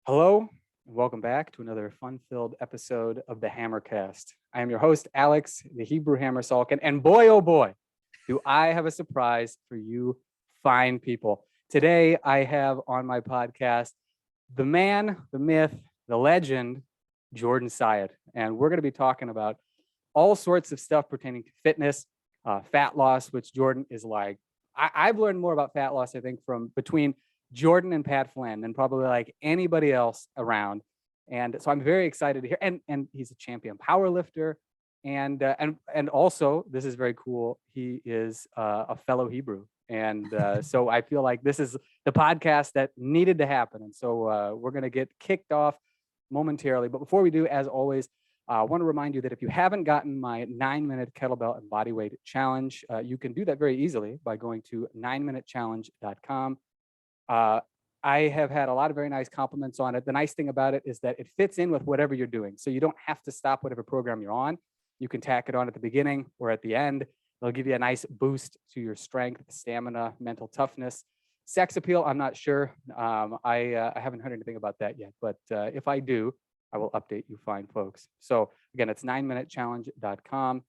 Hello, and welcome back to another fun-filled episode of the Hammercast. I am your host, Alex, the Hebrew Hammer Salkin, and boy, oh boy, do I have a surprise for you fine people. Today, I have on my podcast the man, the myth, the legend, Jordan Syatt, and we're going to be talking about all sorts of stuff pertaining to fitness, fat loss, which Jordan is like. I've learned more about fat loss, I think, from between Jordan and Pat Flynn than probably like anybody else around. And so I'm very excited to hear. And he's a champion power lifter. And also, this is very cool. He is a fellow Hebrew. And so I feel like this is the podcast that needed to happen. And so we're going to get kicked off momentarily. But before we do, as always, I want to remind you that if you haven't gotten my 9-minute kettlebell and bodyweight challenge, you can do that very easily by going to 9minutechallenge.com. I have had a lot of very nice compliments on it. The nice thing about it is that it fits in with whatever you're doing. So you don't have to stop whatever program you're on. You can tack it on at the beginning or at the end. It'll give you a nice boost to your strength, stamina, mental toughness. Sex appeal, I'm not sure. I haven't heard anything about that yet, but if I do, I will update you fine folks. So again, it's 9minutechallenge.com.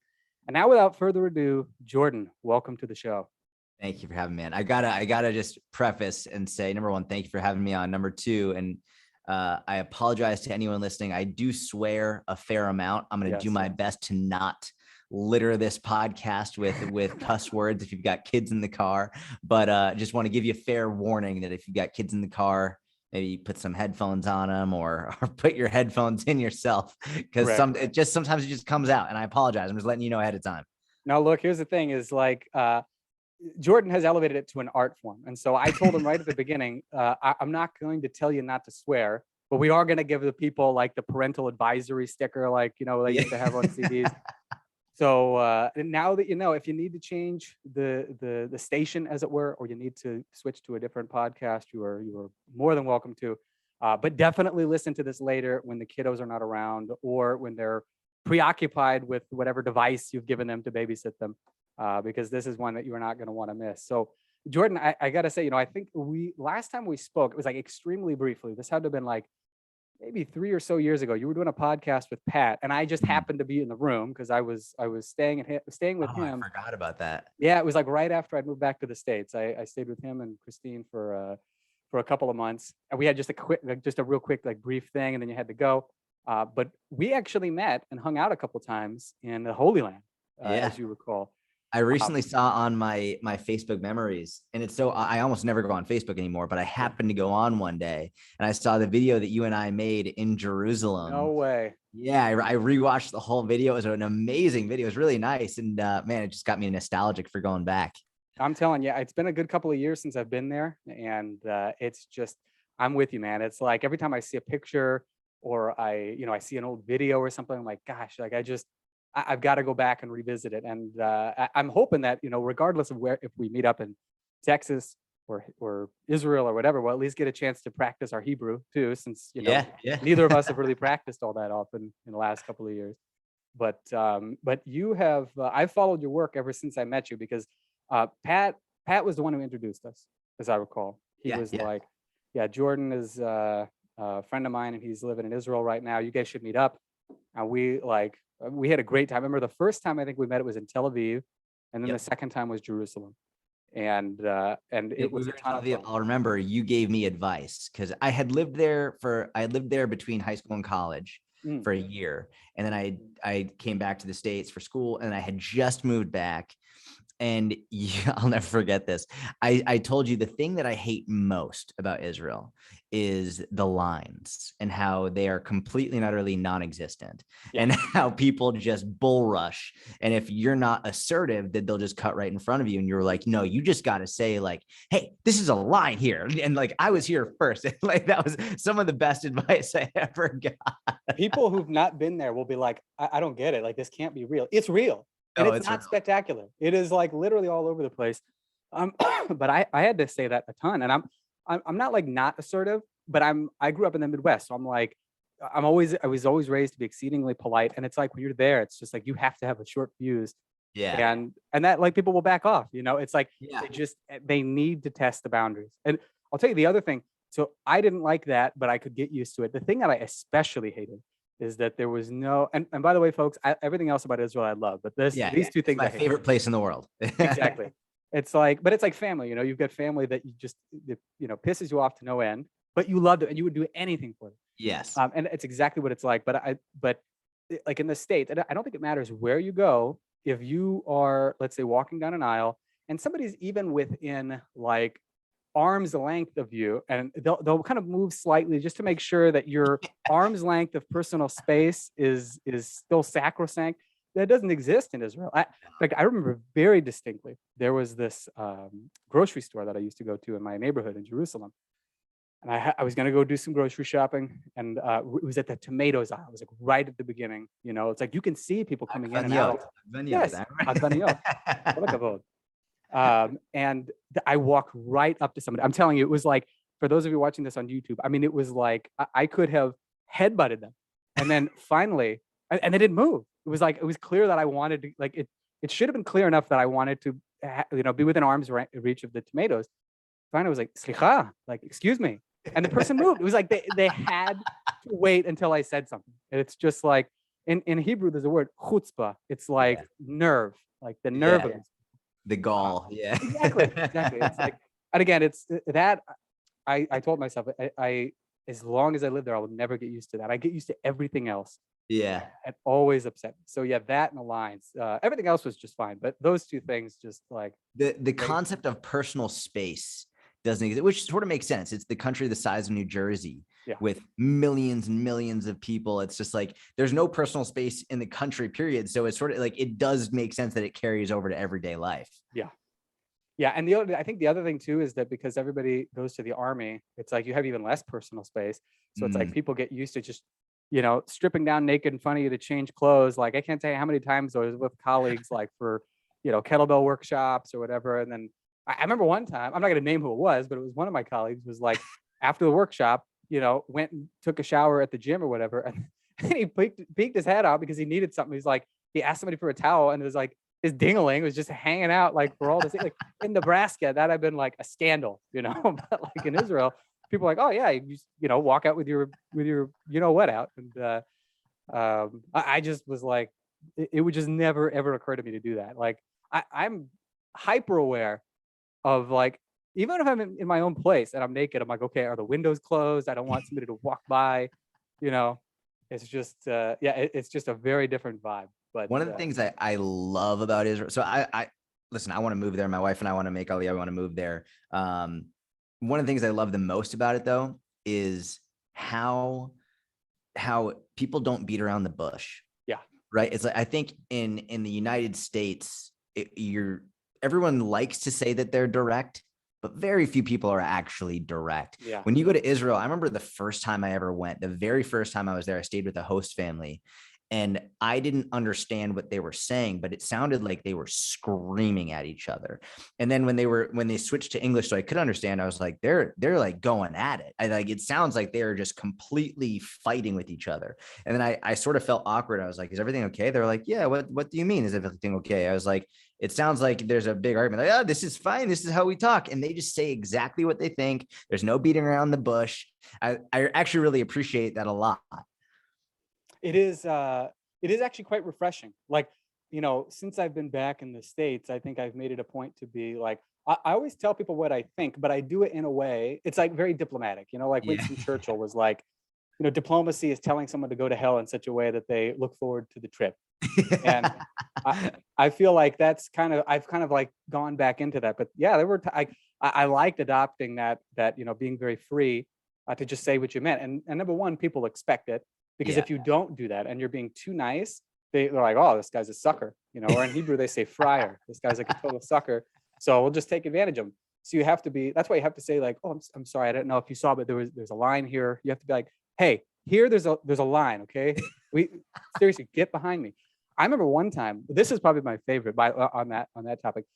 And now without further ado, Jordan, welcome to the show. Thank you for having me, man. I gotta just preface and say, number one, thank you for having me on. Number two, and I apologize to anyone listening. I do swear a fair amount. I'm going to do my best to not litter this podcast with cuss words if you've got kids in the car, but just want to give you a fair warning that if you've got kids in the car, maybe put some headphones on them or put your headphones in yourself, because sometimes it just comes out, and I apologize. I'm just letting you know ahead of time. Now, look, here's the thing is like, Jordan has elevated it to an art form. And so I told him right at the beginning, I'm not going to tell you not to swear, but we are going to give the people like the parental advisory sticker, like, you know, they used to have on CDs. So now that you know, if you need to change the station, as it were, or you need to switch to a different podcast, you are more than welcome to. But definitely listen to this later when the kiddos are not around or when they're preoccupied with whatever device you've given them to babysit them. Because this is one that you are not going to want to miss. So, Jordan, I got to say, you know, I think last time we spoke, it was like extremely briefly. This had to have been like maybe 3 or so years ago. You were doing a podcast with Pat, and I just happened to be in the room because I was staying with him. I forgot about that. Yeah, it was like right after I moved back to the States. I stayed with him and Christine for a couple of months, and we had just a real quick like brief thing, and then you had to go. But we actually met and hung out a couple times in the Holy Land, as you recall. I recently saw on my Facebook memories, and it's so I almost never go on Facebook anymore, but I happened to go on one day and I saw the video that you and I made in Jerusalem. No way. Yeah, I rewatched the whole video. It was an amazing video. It was really nice. And man, it just got me nostalgic for going back. I'm telling you, it's been a good couple of years since I've been there. And it's just, I'm with you, man. It's like every time I see a picture or I see an old video or something, I'm like, gosh, like I've got to go back and revisit it. And I'm hoping that, you know, regardless of where, if we meet up in Texas or Israel or whatever, we'll at least get a chance to practice our Hebrew too, since, you know, neither of us have really practiced all that often in the last couple of years. But you have, I've followed your work ever since I met you because Pat was the one who introduced us, as I recall. He was like, Jordan is a friend of mine and he's living in Israel right now. You guys should meet up. And we had a great time. I remember the first time I think we met, it was in Tel Aviv, and then the second time was Jerusalem. And it was a ton of fun. I'll remember you gave me advice because I had lived there between high school and college for a year. And then I came back to the States for school, and I had just moved back. And I'll never forget this. I told you the thing that I hate most about Israel is the lines and how they are completely and utterly non-existent, and how people just bull rush. And if you're not assertive, then they'll just cut right in front of you. And you're like, no, you just got to say like, hey, this is a line here. And like, I was here first. Like that was some of the best advice I ever got. People who've not been there will be like, I don't get it. Like, this can't be real. It's real. And it's not spectacular. It is like literally all over the place. But I had to say that a ton. And I'm not like not assertive, but I grew up in the Midwest. So I'm like, I was always raised to be exceedingly polite. And it's like when you're there, it's just like you have to have a short fuse. Yeah. And that like people will back off, you know, it's like they need to test the boundaries. And I'll tell you the other thing, So I didn't like that, but I could get used to it. The thing that I especially hated is that there was no, and by the way, folks, everything else about Israel I love, but these two It's things my I hate. favorite place in the world. Exactly. It's like, but it's like family, you know, you've got family that you just, you know, pisses you off to no end, but you loved it and you would do anything for them. Yes. And it's exactly what it's like. But like in the States, I don't think it matters where you go. If you are, let's say, walking down an aisle and somebody's even within like arm's length of you, and they'll kind of move slightly just to make sure that your arm's length of personal space is still sacrosanct. That doesn't exist in Israel. I remember very distinctly, there was this grocery store that I used to go to in my neighborhood in Jerusalem. And I was going to go do some grocery shopping, and it was at the tomatoes aisle. It was like right at the beginning. You know, it's like you can see people coming in and out. Yes, Advaniyot. All kavod. And I walked right up to somebody. I'm telling you, it was like, for those of you watching this on YouTube, I mean, it was like I could have headbutted them. And then finally, and they didn't move. It was like, it was clear that I wanted to, like, it should have been clear enough that I wanted to, you know, be within arm's reach of the tomatoes. Finally, I was like, slicha, like, excuse me. And the person moved. It was like they had to wait until I said something. And it's just like, in Hebrew, there's a word, chutzpah. It's like nerve, like the nerve of it. The gall. Yeah. Exactly. It's like, and again, it's that I told myself, I as long as I live there, I will never get used to that. I get used to everything else. Yeah. It always upset me. So yeah, that and the lines. Everything else was just fine. But those two things just like the concept of personal space doesn't exist, which sort of makes sense. It's the country the size of New Jersey with millions and millions of people. It's just like there's no personal space in the country, period. So it's sort of like it does make sense that it carries over to everyday life. Yeah. And I think the other thing too is that because everybody goes to the army, it's like you have even less personal space. So it's like people get used to just, you know, stripping down naked in front of you to change clothes. Like I can't tell you how many times I was with colleagues like for, you know, kettlebell workshops or whatever. And then I remember one time, I'm not going to name who it was, but it was one of my colleagues was like, after the workshop, you know, went and took a shower at the gym or whatever. And he peeked his head out because he needed something. He's like, he asked somebody for a towel and it was like, his dingling was just hanging out like for all this, like in Nebraska, that had been like a scandal, you know, but like in Israel, people are like, oh yeah, you know, walk out with your, you know what out. And I just was like, it would just never, ever occur to me to do that. Like I'm hyper aware of like, even if I'm in my own place and I'm naked, I'm like, okay, are the windows closed? I don't want somebody to walk by, you know, it's just, it's just a very different vibe. But one of the things I love about Israel, so I listen, I want to move there. My wife and I want to make Aliyah. I want to move there. One of the things I love the most about it though, is how people don't beat around the bush. Yeah. Right. It's like, I think in the United States, everyone likes to say that they're direct, but very few people are actually direct. Yeah. When you go to Israel, I remember the first time I ever went, the very first time I was there, I stayed with a host family. And I didn't understand what they were saying, but it sounded like they were screaming at each other. And then when they switched to English, so I could understand, I was like, they're like going at it. It sounds like they're just completely fighting with each other. And then I sort of felt awkward. I was like, is everything okay? They're like, yeah, what do you mean? Is everything okay? I was like, it sounds like there's a big argument. Like, oh, this is fine. This is how we talk. And they just say exactly what they think. There's no beating around the bush. I actually really appreciate that a lot. It is actually quite refreshing. Like, you know, since I've been back in the States, I think I've made it a point to be like, I always tell people what I think, but I do it in a way, it's like very diplomatic, you know, like Winston Churchill was like, you know, diplomacy is telling someone to go to hell in such a way that they look forward to the trip. And I feel like I've kind of like gone back into that, but yeah, there were, I liked adopting that, you know, being very free to just say what you meant. And number one, people expect it. Because if you don't do that and you're being too nice, they're like, oh, this guy's a sucker, you know, or in Hebrew, they say friar. This guy's like a total sucker. So we'll just take advantage of him. So you have to be, that's why you have to say like, oh, I'm sorry. I don't know if you saw, but there's a line here. You have to be like, hey, here, there's a line. Okay. Seriously, get behind me. I remember one time, this is probably my favorite on that topic.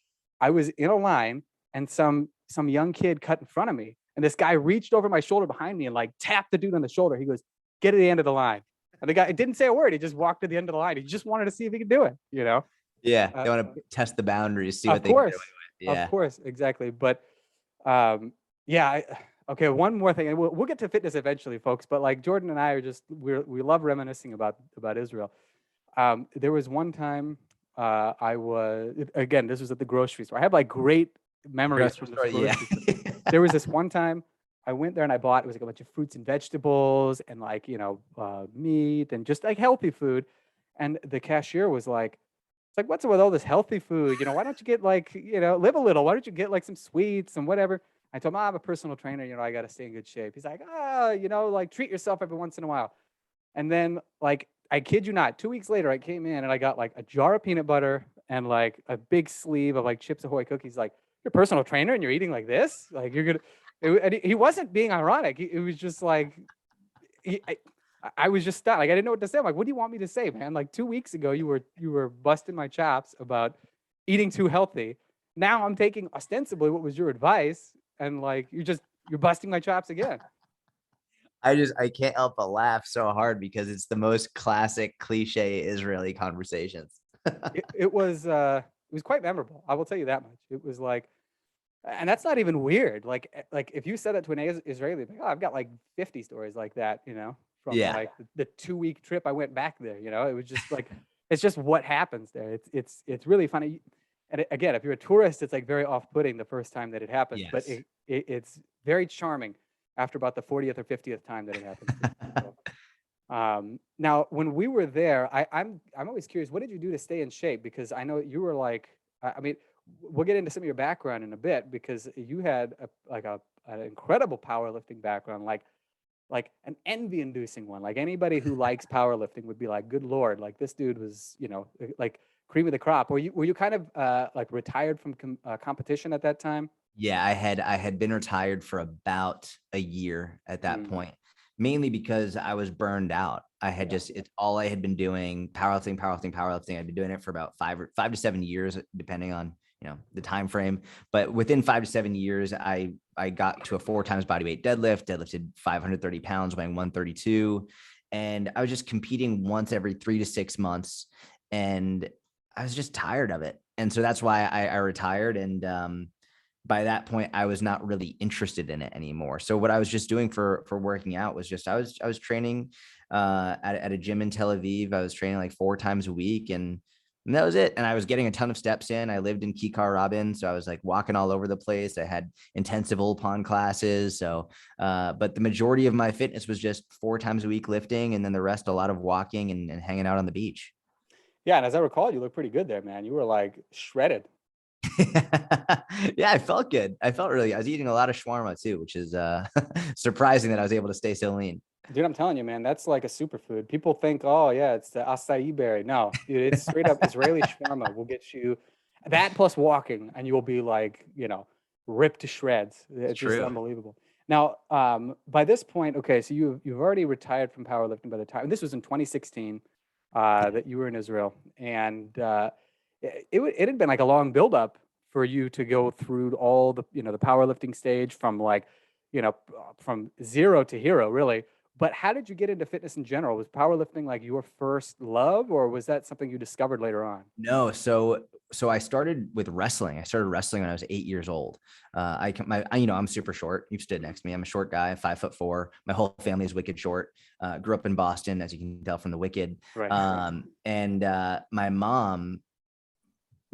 I was in a line and some young kid cut in front of me. And this guy reached over my shoulder behind me and like tapped the dude on the shoulder. He goes, get to the end of the line. And the guy didn't say a word. He just walked to the end of the line. He just wanted to see if he could do it, you know? Yeah. They want to test the boundaries, see what they can do. Yeah. Of course. Exactly. But yeah, Okay, one more thing, and we'll get to fitness eventually, folks. But like Jordan and I are just we love reminiscing about Israel. There was one time I was again. This was at the grocery store. I have like great memories Grocery from this store, yeah. grocery store. There was this one time I went there and I bought, it was like a bunch of fruits and vegetables and like, meat and just like healthy food. And the cashier was like, it's like, what's with all this healthy food? Why don't you get like, live a little? Why don't you get like some sweets and whatever? I told him, I'm a personal trainer. I got to stay in good shape. He's like, like treat yourself every once in a while. And then like, I kid you not, 2 weeks later, I came in and I got like a jar of peanut butter and like a big sleeve of like Chips Ahoy cookies. Like, you're a personal trainer and you're eating like this? Like, you're gonna. And he wasn't being ironic. It was just like, I was just stuck. Like, I didn't know what to say. I'm like, what do you want me to say, man? Like 2 weeks ago, you were busting my chops about eating too healthy. Now I'm taking ostensibly what was your advice, and like you're busting my chops again. I can't help but laugh so hard because it's the most classic cliche Israeli conversations. It was quite memorable. I will tell you that much. It was like, and that's not even weird. Like if you said that to an Israeli, like, oh, I've got like 50 stories like that, from Yeah. like the 2 week trip I went back there. It was just like, it's just what happens there. It's really funny. And again, if you're a tourist, it's like very off-putting the first time that it happens, but Yes. it's very charming after about the 40th or 50th time that it happens. Now, when we were there, I'm always curious, what did you do to stay in shape? Because I know you were like, I mean, we'll get into some of your background in a bit, because you had an incredible powerlifting background, like an envy-inducing one. Like anybody who likes powerlifting would be like, good Lord, like this dude was, like cream of the crop. Were you kind of like retired from competition at that time? Yeah, I had been retired for about a year at that point, mainly because I was burned out. I had Yeah. it's all I had been doing, powerlifting. I'd been doing it for about 5 to 7 years, depending on the time frame. But within 5 to 7 years, I got to a 4 times body weight deadlifted 530 pounds, weighing 132, and I was just competing once every 3 to 6 months, and I was just tired of it, and so that's why I retired. And by that point, I was not really interested in it anymore. So what I was just doing for working out was just I was training at a gym in Tel Aviv. I was training like 4 times a week, and that was it. And I was getting a ton of steps in. I lived in Kikar Rabin, so I was like walking all over the place. I had intensive Ulpan classes. So, but the majority of my fitness was just 4 times a week lifting, and then the rest a lot of walking and hanging out on the beach. Yeah, and as I recall, you look pretty good there, man. You were like shredded. Yeah, I felt good. I felt really, I was eating a lot of shawarma too, which is surprising that I was able to stay so lean. Dude, I'm telling you, man, that's like a superfood. People think, oh yeah, it's the acai berry. No, dude, it's straight up Israeli shawarma. Will get you that plus walking, and you'll be like, ripped to shreds. It's It's just true. unbelievable. Now, by this point, okay, so you've already retired from powerlifting by the time, and this was in 2016 Yeah. that you were in Israel, and it had been like a long buildup for you to go through all the the powerlifting stage from like from zero to hero, really. But how did you get into fitness in general? Was powerlifting like your first love, or was that something you discovered later on? No, so I started with wrestling. I started wrestling when I was 8 years old. I'm super short. You've stood next to me. I'm a short guy, 5'4". My whole family is wicked short. Grew up in Boston, as you can tell from the Wicked. Right. And my mom,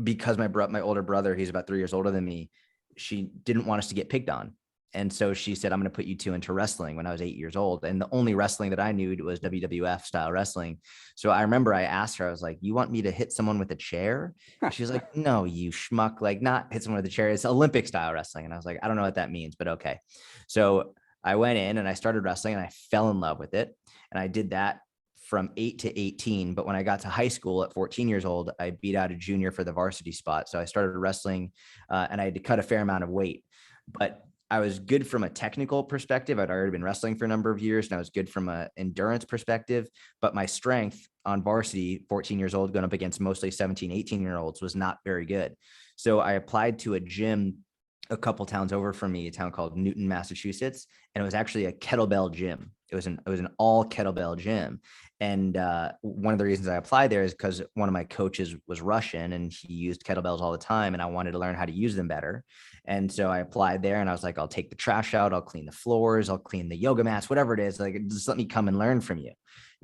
because my older brother, he's about 3 years older than me, she didn't want us to get picked on. And so she said, I'm going to put you two into wrestling when I was 8 years old. And the only wrestling that I knew was WWF style wrestling. So I remember I asked her, I was like, you want me to hit someone with a chair? She was like, no, you schmuck, like not hit someone with a chair. It's Olympic style wrestling. And I was like, I don't know what that means, but okay. So I went in and I started wrestling and I fell in love with it. And I did that from 8 to 18. But when I got to high school at 14 years old, I beat out a junior for the varsity spot. So I started wrestling and I had to cut a fair amount of weight. But I was good from a technical perspective. I'd already been wrestling for a number of years and I was good from an endurance perspective, but my strength on varsity, 14 years old, going up against mostly 17, 18-year-olds was not very good. So I applied to a gym a couple towns over from me, a town called Newton, Massachusetts. And it was actually a kettlebell gym. It was an all kettlebell gym. And one of the reasons I applied there is because one of my coaches was Russian and he used kettlebells all the time. And I wanted to learn how to use them better. And so I applied there and I was like, I'll take the trash out. I'll clean the floors. I'll clean the yoga mats, whatever it is. Like, just let me come and learn from you.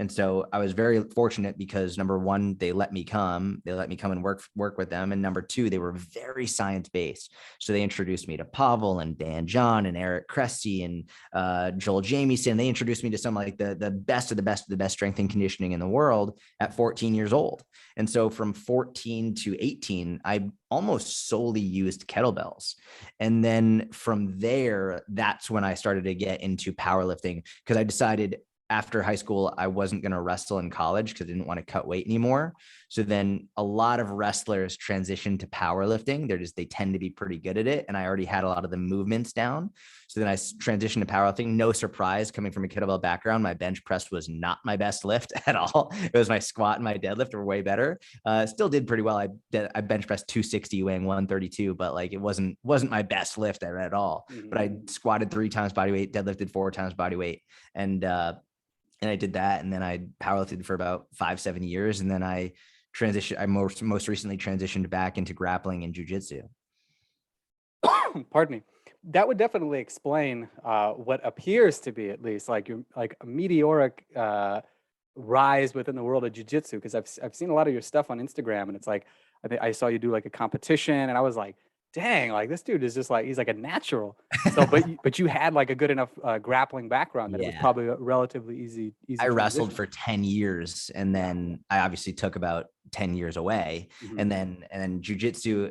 And so I was very fortunate because number one, they let me come and work with them. And number two, they were very science-based. So they introduced me to Pavel and Dan John and Eric Cressy and Joel Jamieson. They introduced me to some like the best of the best of the best strength and conditioning in the world at 14 years old. And so from 14 to 18, I almost solely used kettlebells. And then from there, that's when I started to get into powerlifting because I decided after high school, I wasn't going to wrestle in college because I didn't want to cut weight anymore. So then a lot of wrestlers transition to powerlifting. They tend to be pretty good at it. And I already had a lot of the movements down. So then I transitioned to powerlifting. No surprise, coming from a kettlebell background, my bench press was not my best lift at all. It was my squat and my deadlift were way better. Still did pretty well. I bench pressed 260 weighing 132, but like it wasn't my best lift at all. Mm-hmm. But I squatted 3 times body weight, deadlifted 4 times body weight. And I did that. And then I powerlifted for about 5-7 years. And then I transitioned. I most recently transitioned back into grappling and jiu-jitsu. Pardon me. That would definitely explain what appears to be at least like a meteoric rise within the world of jiu-jitsu. Because I've seen a lot of your stuff on Instagram, and it's like I saw you do like a competition, and I was like, dang, like this dude is just like, he's like a natural. So, but you had like a good enough grappling background that it was probably a relatively easy. I wrestled for 10 years and then I obviously took about 10 years away. Mm-hmm. And then jiu-jitsu,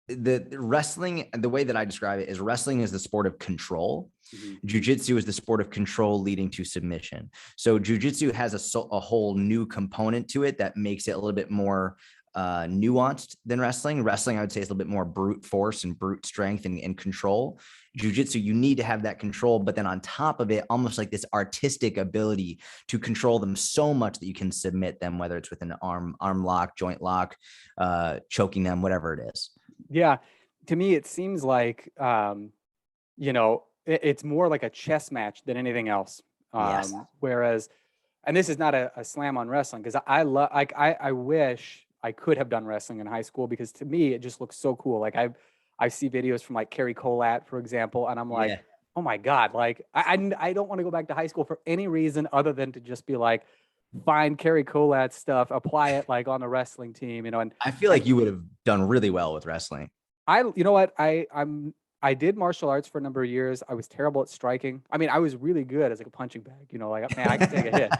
the wrestling, the way that I describe it is wrestling is the sport of control. Mm-hmm. Jiu-jitsu is the sport of control leading to submission. So jiu-jitsu has a whole new component to it that makes it a little bit more nuanced than wrestling. Wrestling, I would say, is a little bit more brute force and brute strength and control. Jiu-jitsu, you need to have that control, but then on top of it, almost like this artistic ability to control them so much that you can submit them, whether it's with an arm lock, joint lock, choking them, whatever it is. Yeah. To me, it seems like, it's more like a chess match than anything else. Yes. Whereas, and this is not a slam on wrestling, because I wish I could have done wrestling in high school, because to me, it just looks so cool. Like I see videos from like Kerry Colat, for example, and I'm like, oh my God, like I don't want to go back to high school for any reason other than to just be like, find Kerry Colat stuff, apply it like on the wrestling team, and I feel like you would have done really well with wrestling. You know what? I did martial arts for a number of years. I was terrible at striking. I mean, I was really good as like a punching bag, like, man, I could take a hit.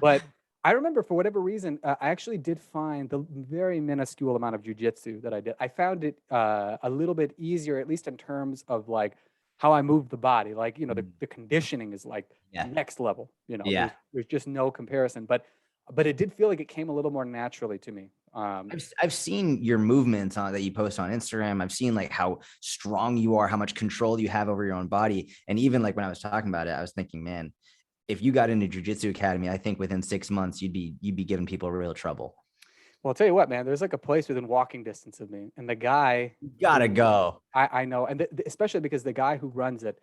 But I remember for whatever reason, I actually did find the very minuscule amount of jiu-jitsu that I did. I found it a little bit easier, at least in terms of like how I move the body. Like, the conditioning is like next level, there's just no comparison. But it did feel like it came a little more naturally to me. I've seen your movements that you post on Instagram. I've seen like how strong you are, how much control you have over your own body. And even like when I was talking about it, I was thinking, man, if you got into Jiu-Jitsu Academy, I think within 6 months, you'd be giving people real trouble. Well, I'll tell you what, man, there's like a place within walking distance of me, and the guy gotta go. I know. And especially because the guy who runs it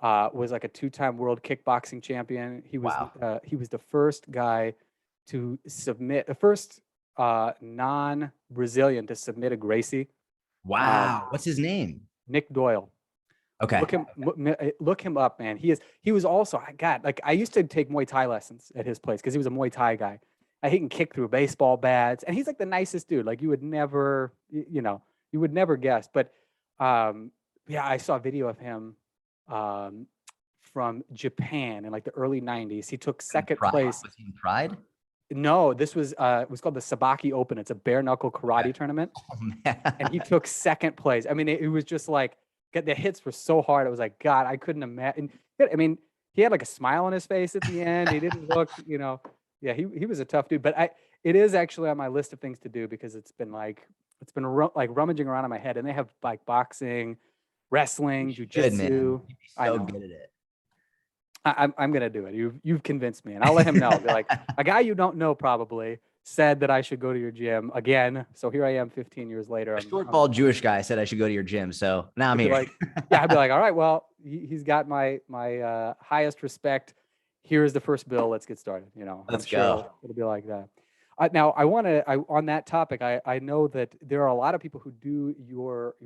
was like a 2-time world kickboxing champion. He was, he was the first guy to submit, the first non-Brazilian to submit a Gracie. Wow. What's his name? Nick Doyle. Okay. Look him up, man. He was also, I used to take Muay Thai lessons at his place because he was a Muay Thai guy. He can kick through baseball bats, and he's like the nicest dude. Like you would never, you would never guess. But I saw a video of him from Japan in like the early 90s. He took second place. Was he in Pride? No, this was it was called the Sabaki Open. It's a bare knuckle karate tournament. Oh, man. And he took second place. I mean, it was just like, the hits were so hard. It was like, God, I couldn't imagine. I mean, he had like a smile on his face at the end. He didn't look, he was a tough dude. But it is actually on my list of things to do, because it's been rummaging around in my head. And they have like boxing, wrestling, jiu-jitsu. So good at it. I'm gonna do it. You've convinced me, and I'll let him know. Be like, a guy you don't know probably said that I should go to your gym again. So here I am 15 years later. A short bald Jewish guy said I should go to your gym. So now I'm here. I'd be like, all right, well, he's got my highest respect. here's the first bill, let's get started. You know, I'm Let's sure go. it'll be like that. Now, on that topic, I know that there are a lot of people who do your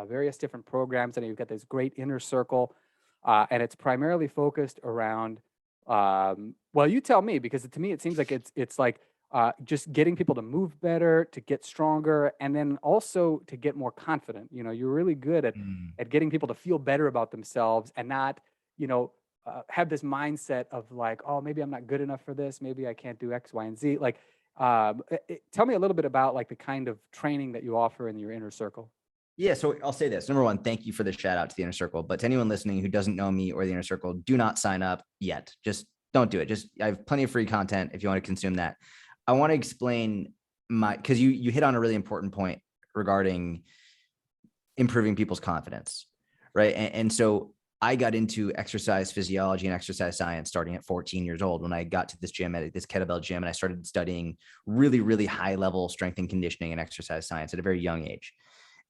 various different programs, and you've got this great inner circle, and it's primarily focused around, well, you tell me, because to me, it seems like it's like just getting people to move better, to get stronger, and then also to get more confident. You know, you're really good Mm. at getting people to feel better about themselves and not, you know, have this mindset of like, oh, maybe I'm not good enough for this. Maybe I can't do X, Y, and Z. Like, tell me a little bit about like the kind of training that you offer in your inner circle. Yeah, so I'll say this. Number one, thank you for the shout out to the inner circle. But to anyone listening who doesn't know me or the inner circle, do not sign up yet. Just don't do it. Just I have plenty of free content if you want to consume that. I want to explain because you hit on a really important point regarding improving people's confidence, right? And so I got into exercise physiology and exercise science starting at 14 years old when I got to this gym, at this kettlebell gym, and I started studying really, really high level strength and conditioning and exercise science at a very young age.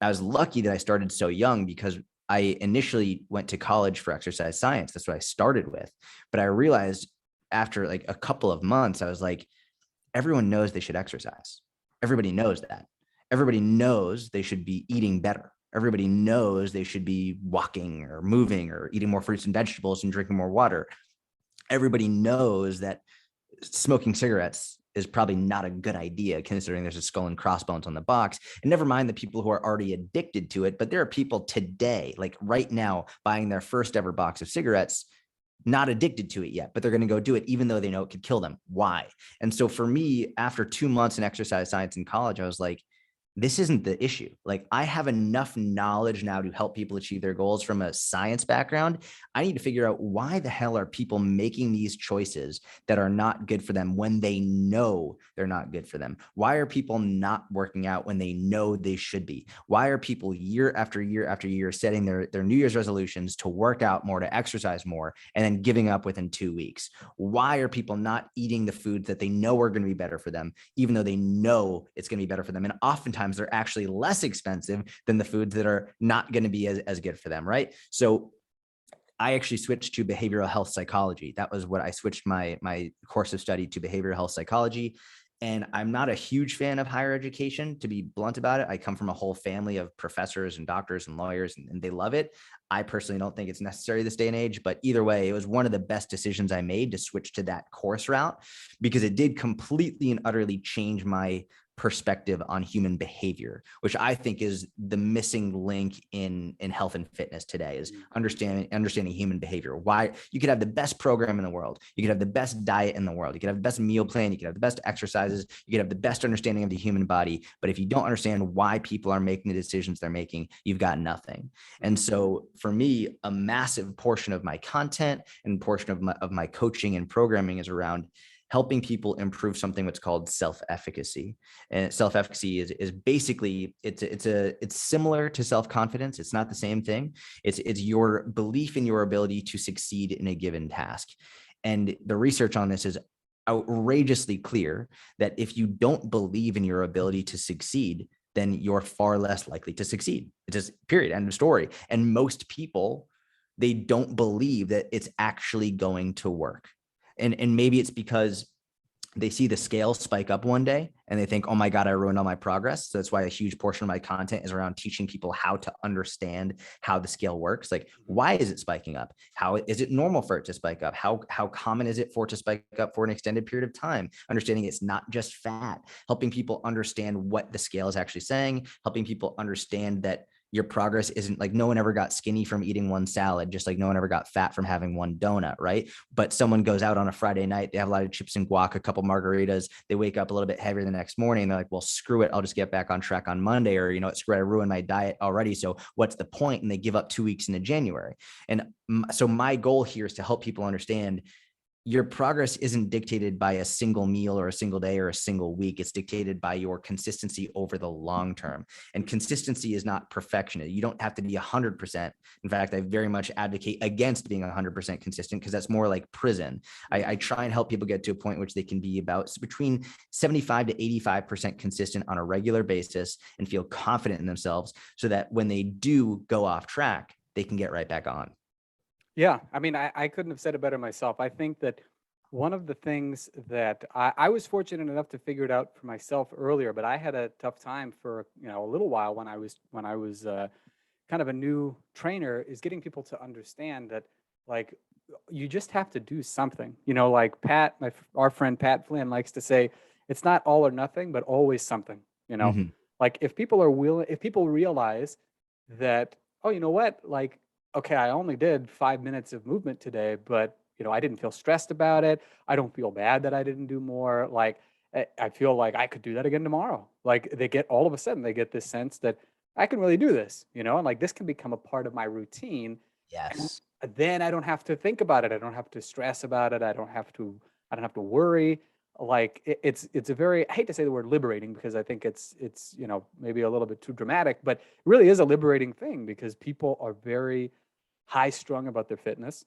I was lucky that I started so young because I initially went to college for exercise science. That's what I started with. But I realized after like a couple of months, I was like, everyone knows they should exercise. Everybody knows that. Everybody knows they should be eating better. Everybody knows they should be walking or moving or eating more fruits and vegetables and drinking more water. Everybody knows that smoking cigarettes is probably not a good idea considering there's a skull and crossbones on the box. And never mind the people who are already addicted to it, but there are people today, like right now, buying their first ever box of cigarettes, not addicted to it yet, but they're going to go do it even though they know it could kill them. Why? And so for me, after 2 months in exercise science in college, I was like, this isn't the issue. Like I have enough knowledge now to help people achieve their goals from a science background. I need to figure out why the hell are people making these choices that are not good for them when they know they're not good for them? Why are people not working out when they know they should be? Why are people year after year after year setting their New Year's resolutions to work out more, to exercise more, and then giving up within 2 weeks? Why are people not eating the foods that they know are going to be better for them, even though they know it's going to be better for them? And oftentimes they're actually less expensive than the foods that are not going to be as good for them, right? So I actually switched to behavioral health psychology. That was what I switched my course of study to, behavioral health psychology. And I'm not a huge fan of higher education, to be blunt about it. I come from a whole family of professors and doctors and lawyers, and they love it. I personally don't think it's necessary this day and age, but either way, it was one of the best decisions I made to switch to that course route because it did completely and utterly change my perspective on human behavior, which I think is the missing link in health and fitness today, is understanding human behavior. Why you could have the best program in the world, you could have the best diet in the world, you could have the best meal plan, you could have the best exercises, you could have the best understanding of the human body, but if you don't understand why people are making the decisions they're making, you've got nothing. And so for me, a massive portion of my content and portion of my coaching and programming is around helping people improve something what's called self-efficacy. And self-efficacy is basically it's similar to self-confidence. It's not the same thing. It's your belief in your ability to succeed in a given task. And the research on this is outrageously clear that if you don't believe in your ability to succeed, then you're far less likely to succeed. It's just period, end of story. And most people, they don't believe that it's actually going to work. And maybe it's because they see the scale spike up one day and they think, oh my God, I ruined all my progress. So that's why a huge portion of my content is around teaching people how to understand how the scale works. Like, why is it spiking up? How is it normal for it to spike up? How common is it for it to spike up for an extended period of time? Understanding it's not just fat, helping people understand what the scale is actually saying, helping people understand that your progress isn't like, no one ever got skinny from eating one salad, just like no one ever got fat from having one donut, right? But someone goes out on a Friday night, they have a lot of chips and guac, a couple margaritas, they wake up a little bit heavier the next morning, and they're like, well, screw it, I'll just get back on track on Monday, or, you know, screw it, I ruined my diet already, so what's the point? And they give up 2 weeks into January. And so my goal here is to help people understand your progress isn't dictated by a single meal or a single day or a single week. It's dictated by your consistency over the long term. And consistency is not perfection. You don't have to be 100%. In fact, I very much advocate against being 100% consistent because that's more like prison. I try and help people get to a point which they can be about between 75 to 85% consistent on a regular basis and feel confident in themselves so that when they do go off track, they can get right back on. Yeah, I mean, I couldn't have said it better myself. I think that one of the things that I was fortunate enough to figure it out for myself earlier, but I had a tough time for, a little while when I was kind of a new trainer, is getting people to understand that, like, you just have to do something. Like Pat, our friend Pat Flynn likes to say, it's not all or nothing, but always something. You know, Mhm. like if people are willing, if people realize that, oh, you know what, like, okay, I only did 5 minutes of movement today, but I didn't feel stressed about it. I don't feel bad that I didn't do more. Like, I feel like I could do that again tomorrow. Like they get all of a sudden they get this sense that I can really do this, and like this can become a part of my routine. And Yes. then I don't have to think about it. I don't have to stress about it. I don't have to worry. Like it's a very, I hate to say the word liberating because I think it's maybe a little bit too dramatic, but it really is a liberating thing because people are very high strung about their fitness.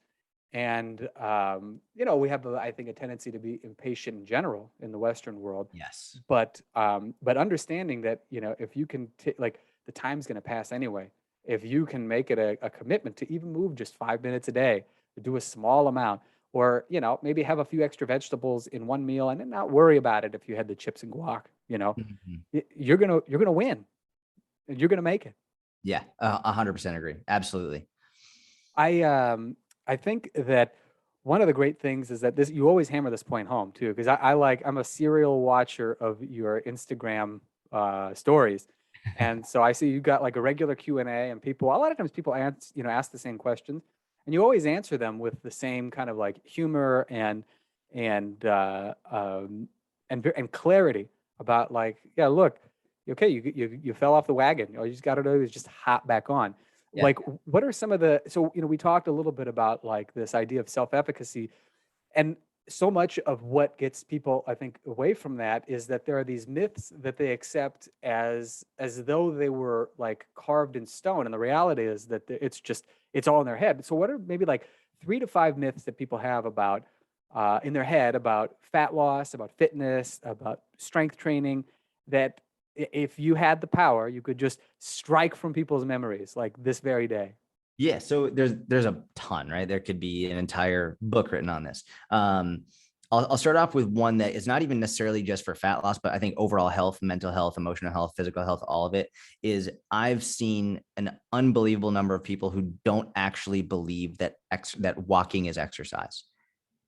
And we have, I think, a tendency to be impatient in general in the Western world. Yes. But understanding that, if you can like the time's going to pass anyway. If you can make it a commitment to even move just 5 minutes a day, to do a small amount, or maybe have a few extra vegetables in one meal, and then not worry about it if you had the chips and guac. Mhm. You're gonna win, and you're gonna make it. Yeah, 100% agree. Absolutely. I um I think that one of the great things is that this you always hammer this point home too, because I'm a serial watcher of your Instagram stories, and so I see you got like a regular Q&A, and people a lot of times people ask the same questions, and you always answer them with the same kind of like humor and and clarity about, like, yeah, look, okay, you fell off the wagon, all you just got to do is just hop back on. Yeah. Like, what are some of the, so we talked a little bit about like this idea of self-efficacy, and so much of what gets people, I think, away from that is that there are these myths that they accept as though they were like carved in stone, and the reality is that it's all in their head. So what are maybe like 3 to 5 myths that people have about in their head about fat loss, about fitness, about strength training, that if you had the power, you could just strike from people's memories like this very day? Yeah, so there's a ton, right? There could be an entire book written on this. I'll start off with one that is not even necessarily just for fat loss, but I think overall health, mental health, emotional health, physical health, all of it is, I've seen an unbelievable number of people who don't actually believe that that walking is exercise.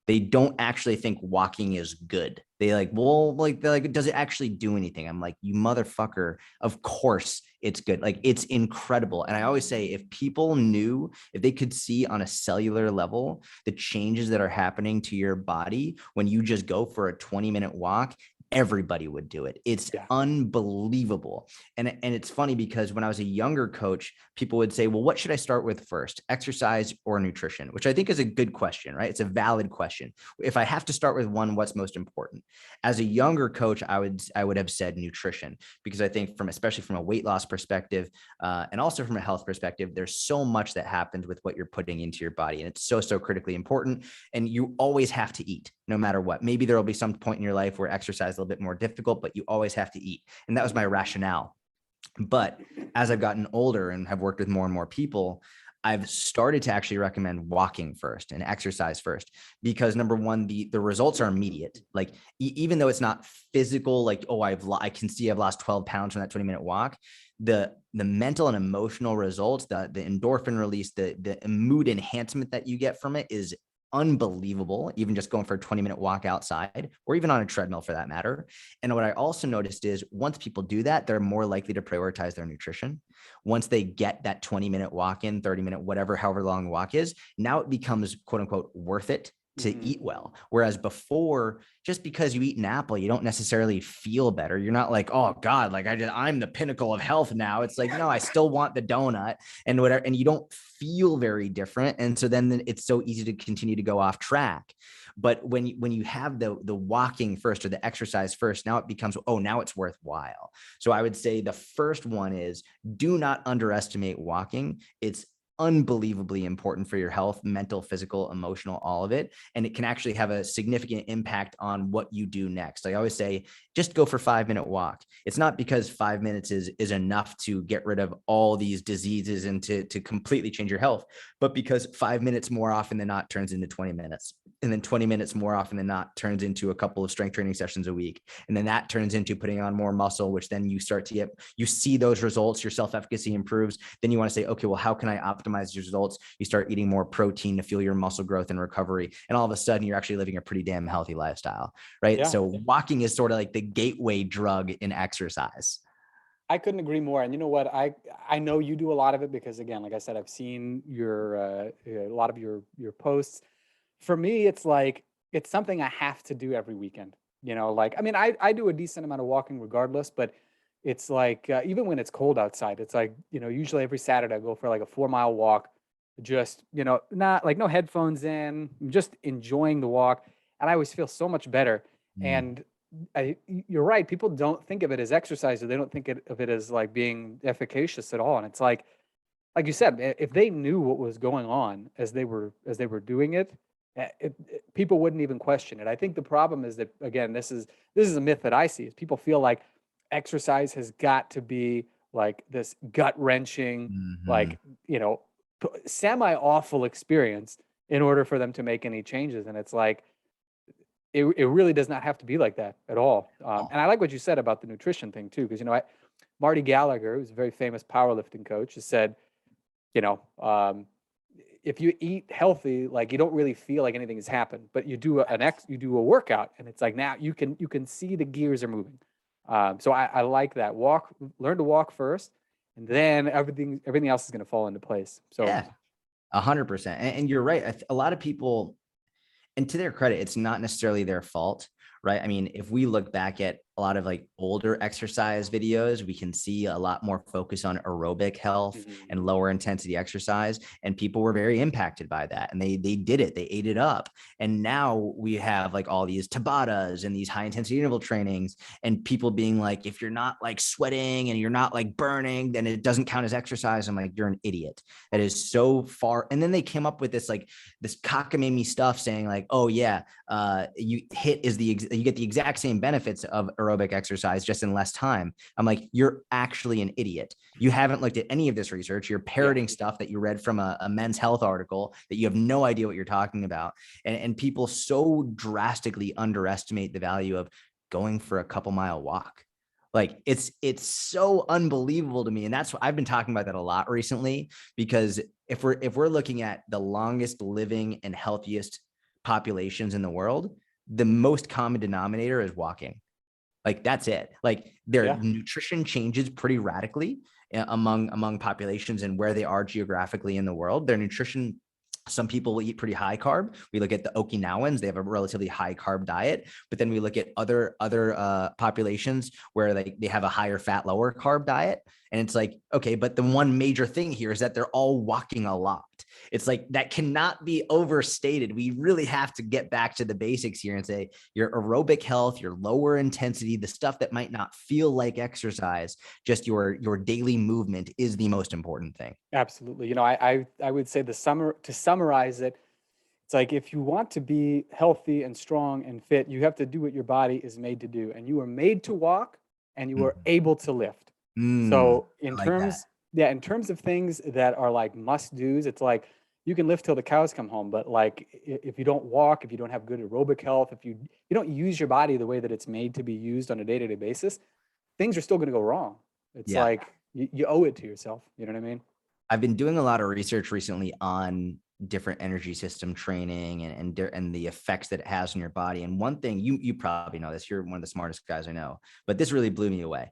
They don't actually think walking is good. They like, well, like, they're like, does it actually do anything? I'm like, you motherfucker. Of course it's good. Like, it's incredible. And I always say, if people knew, if they could see on a cellular level, the changes that are happening to your body when you just go for a 20-minute walk, everybody would do it. It's Yeah. unbelievable. And it's funny because when I was a younger coach, people would say, well, what should I start with first, exercise or nutrition? Which I think is a good question, right? It's a valid question. If I have to start with one, what's most important? As a younger coach, I would have said nutrition, because I think, especially from a weight loss perspective, and also from a health perspective, there's so much that happens with what you're putting into your body, and it's so critically important. And you always have to eat, no matter what. Maybe there will be some point in your life where exercise is a little bit more difficult, but you always have to eat. And that was my rationale. But as I've gotten older and have worked with more and more people, I've started to actually recommend walking first and exercise first, because number one, the results are immediate. Like, even though it's not physical, like, oh, I can see I've lost 12 pounds from that 20-minute walk. The mental and emotional results, the endorphin release, the mood enhancement that you get from it is unbelievable, even just going for a 20-minute walk outside, or even on a treadmill for that matter. And what I also noticed is, once people do that, they're more likely to prioritize their nutrition. Once they get that 20-minute walk in, 30-minute, whatever, however long the walk is, now it becomes quote unquote worth it to Mhm. eat well. Whereas before, just because you eat an apple, you don't necessarily feel better. You're not like, oh God, like I'm the pinnacle of health now. It's like, no, I still want the donut and whatever. And you don't feel very different. And so then it's so easy to continue to go off track. But when you have the walking first, or the exercise first, now it becomes, oh, now it's worthwhile. So I would say the first one is, do not underestimate walking. It's unbelievably important for your health, mental, physical, emotional, all of it. And it can actually have a significant impact on what you do next. Like I always say, just go for 5-minute walk. It's not because 5 minutes is enough to get rid of all these diseases and to completely change your health, but because 5 minutes more often than not turns into 20 minutes. And then 20 minutes more often than not turns into a couple of strength training sessions a week. And then that turns into putting on more muscle, which then you start to get, you see those results, your self-efficacy improves. Then you want to say, okay, well, how can I optimize these results? You start eating more protein to fuel your muscle growth and recovery. And all of a sudden you're actually living a pretty damn healthy lifestyle, right? Yeah. So walking is sort of like the gateway drug in exercise. I couldn't agree more. And you know what? I know you do a lot of it because, again, like I said, I've seen your a lot of your posts. For me, it's like it's something I have to do every weekend. You know, like I mean, I do a decent amount of walking regardless, but it's like even when it's cold outside, it's like, you know, usually every Saturday I go for like a 4 mile walk, just, you know, not like no headphones in, just enjoying the walk, and I always feel so much better. Mm. And you're right. People don't think of it as exercise, or they don't think of it as like being efficacious at all. And it's like you said, if they knew what was going on as they were doing it, people wouldn't even question it. I think the problem is that, again, this is a myth that I see, is people feel like exercise has got to be like this gut wrenching, Mm-hmm. like, you know, semi awful experience in order for them to make any changes. And it's like it really does not have to be like that at all. And I like what you said about the nutrition thing too, because, you know, Marty Gallagher, who's a very famous powerlifting coach, has said, you know, if you eat healthy, like you don't really feel like anything has happened, but you do a workout, and it's like now you can see the gears are moving. So I like that. Learn to walk first, and then everything else is going to fall into place. So Yeah, 100%. And you're right. A lot of people, and to their credit, it's not necessarily their fault, right? I mean, if we look back at a lot of like older exercise videos, we can see a lot more focus on aerobic health mhm. and lower intensity exercise. And people were very impacted by that. And they did it, they ate it up. And now we have like all these Tabatas and these high intensity interval trainings, and people being like, if you're not like sweating and you're not like burning, then it doesn't count as exercise. I'm like, you're an idiot. That is so far. And then they came up with this cockamamie stuff saying like, oh yeah, you get the exact same benefits of aerobic exercise just in less time. I'm like, you're actually an idiot. You haven't looked at any of this research. You're Yeah. parroting stuff that you read from a Men's Health article that you have no idea what you're talking about. And people so drastically underestimate the value of going for a couple mile walk. Like it's so unbelievable to me. And that's what I've been talking about that a lot recently, because if we're looking at the longest living and healthiest populations in the world, the most common denominator is walking. Like that's it. Like their Yeah. nutrition changes pretty radically among populations and where they are geographically in the world. Their nutrition, some people will eat pretty high carb. We look at the Okinawans; they have a relatively high carb diet. But then we look at other populations where they have a higher fat, lower carb diet. And it's like, okay, but the one major thing here is that they're all walking a lot. It's like that cannot be overstated. We really have to get back to the basics here and say your aerobic health, your lower intensity, the stuff that might not feel like exercise, just your daily movement is the most important thing. Absolutely. You know, I would say to summarize it, it's like if you want to be healthy and strong and fit, you have to do what your body is made to do. And you are made to walk, and you are able to lift. So I like that. in terms of things that are like must do's, it's like you can lift till the cows come home, but like if you don't walk, if you don't have good aerobic health, if you don't use your body the way that it's made to be used on a day-to-day basis, things are still going to go wrong. It's Yeah. like you owe it to yourself. You know what I mean? I've been doing a lot of research recently on different energy system training and the effects that it has on your body. And one thing you probably know this, you're one of the smartest guys I know, but this really blew me away.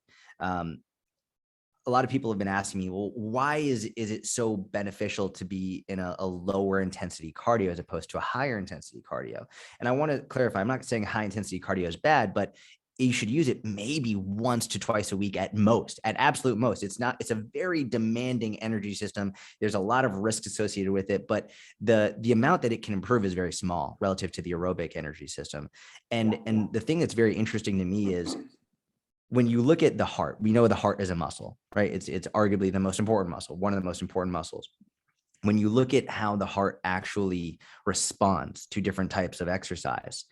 A lot of people have been asking me, well, why is it so beneficial to be in a lower intensity cardio as opposed to a higher intensity cardio? And I want to clarify, I'm not saying high intensity cardio is bad, but you should use it maybe once to twice a week at most, at absolute most. It's a very demanding energy system. There's a lot of risks associated with it, but the amount that it can improve is very small relative to the aerobic energy system. And the thing that's very interesting to me is when you look at the heart, we know the heart is a muscle, right? It's arguably the most important muscle, one of the most important muscles. when you look at how the heart actually responds to different types of exercise,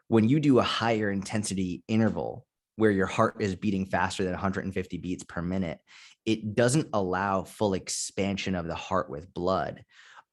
when you do a higher intensity interval where your heart is beating faster than 150 beats per minute, it doesn't allow full expansion of the heart with blood.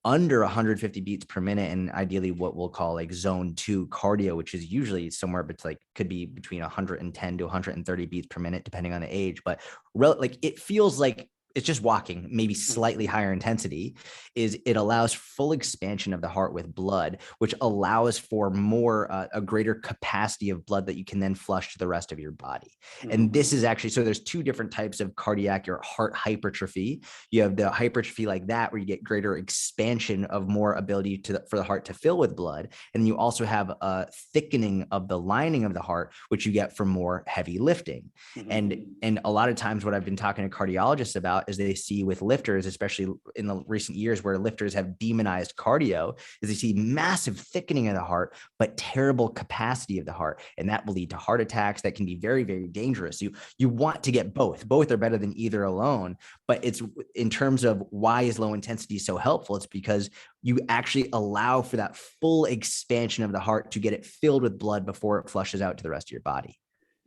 Under 150 beats per minute, and ideally what we'll call like zone 2 cardio, which is usually somewhere between like could be between 110 to 130 beats per minute depending on the age, but like it feels like it's just walking, maybe slightly higher intensity, is it allows full expansion of the heart with blood, which allows for more a greater capacity of blood that you can then flush to the rest of your body. And this is actually, so there's two different types of cardiac or heart hypertrophy. You have the hypertrophy like that, where you get greater expansion of more ability for the heart to fill with blood. And you also have a thickening of the lining of the heart, which you get from more heavy lifting. And a lot of times what I've been talking to cardiologists about is they see with lifters, especially in the recent years where lifters have demonized cardio, is they see massive thickening of the heart, but terrible capacity of the heart. And that will lead to heart attacks that can be very, very dangerous. You want to get both. Both are better than either alone. But it's in terms of why is low intensity so helpful? It's because you actually allow for that full expansion of the heart to get it filled with blood before it flushes out to the rest of your body.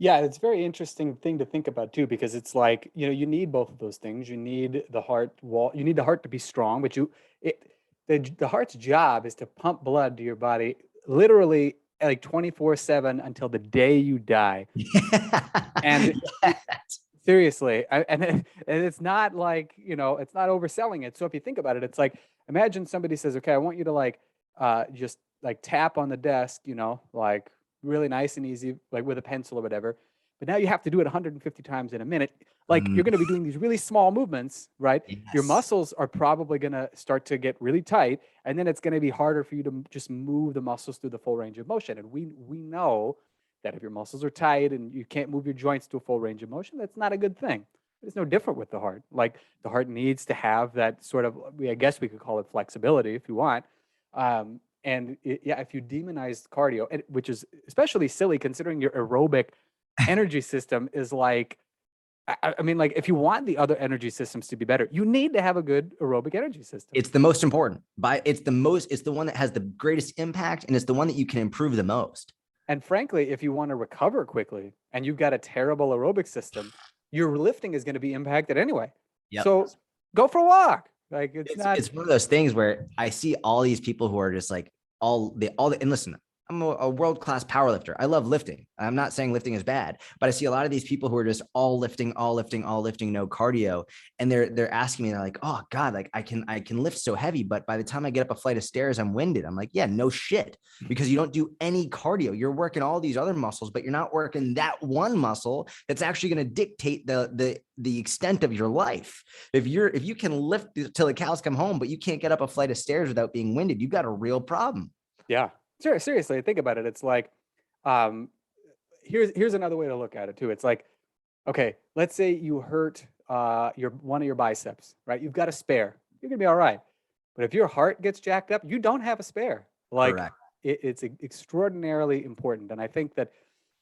Yeah, it's a very interesting thing to think about too, because it's like, you need both of those things. You need the heart wall, you need the heart to be strong, but the heart's job is to pump blood to your body literally like 24/7 until the day you die. And seriously, and it's not like, it's not overselling it. So if you think about it, it's like, imagine somebody says, okay, I want you to like, just like tap on the desk, like really nice and easy, like with a pencil or whatever. But now you have to do it 150 times in a minute. Like you're going to be doing these really small movements, right? Your Yes. muscles are probably going to start to get really tight, and then it's going to be harder for you to just move the muscles through the full range of motion. And we know that if your muscles are tight and you can't move your joints to a full range of motion, that's not a good thing. It's no different with the heart. Like the heart needs to have that sort of, I guess we could call it flexibility if you want. Yeah, if you demonize cardio, which is especially silly considering your aerobic energy system is like, I mean, like if you want the other energy systems to be better, you need to have a good aerobic energy system. It's the most important. It's the one that has the greatest impact, and it's the one that you can improve the most. And frankly, if you want to recover quickly and you've got a terrible aerobic system, your lifting is going to be impacted anyway. Yep. So go for a walk. Like it's one of those things where I see all these people who are just like and listen, I'm a world-class powerlifter. I love lifting. I'm not saying lifting is bad, but I see a lot of these people who are just all lifting, no cardio. And they're asking me, they're like, oh God, like I can lift so heavy, but by the time I get up a flight of stairs, I'm winded. I'm like, yeah, no shit, because you don't do any cardio. You're working all these other muscles, but you're not working that one muscle that's actually going to dictate the extent of your life. If you can lift till the cows come home, but you can't get up a flight of stairs without being winded, you've got a real problem. Yeah. Sure, seriously, think about it. It's like, here's another way to look at it too. It's like, okay, let's say you hurt one of your biceps, right? You've got a spare. You're gonna be all right. But if your heart gets jacked up, you don't have a spare. Like Correct. it's extraordinarily important. And I think that,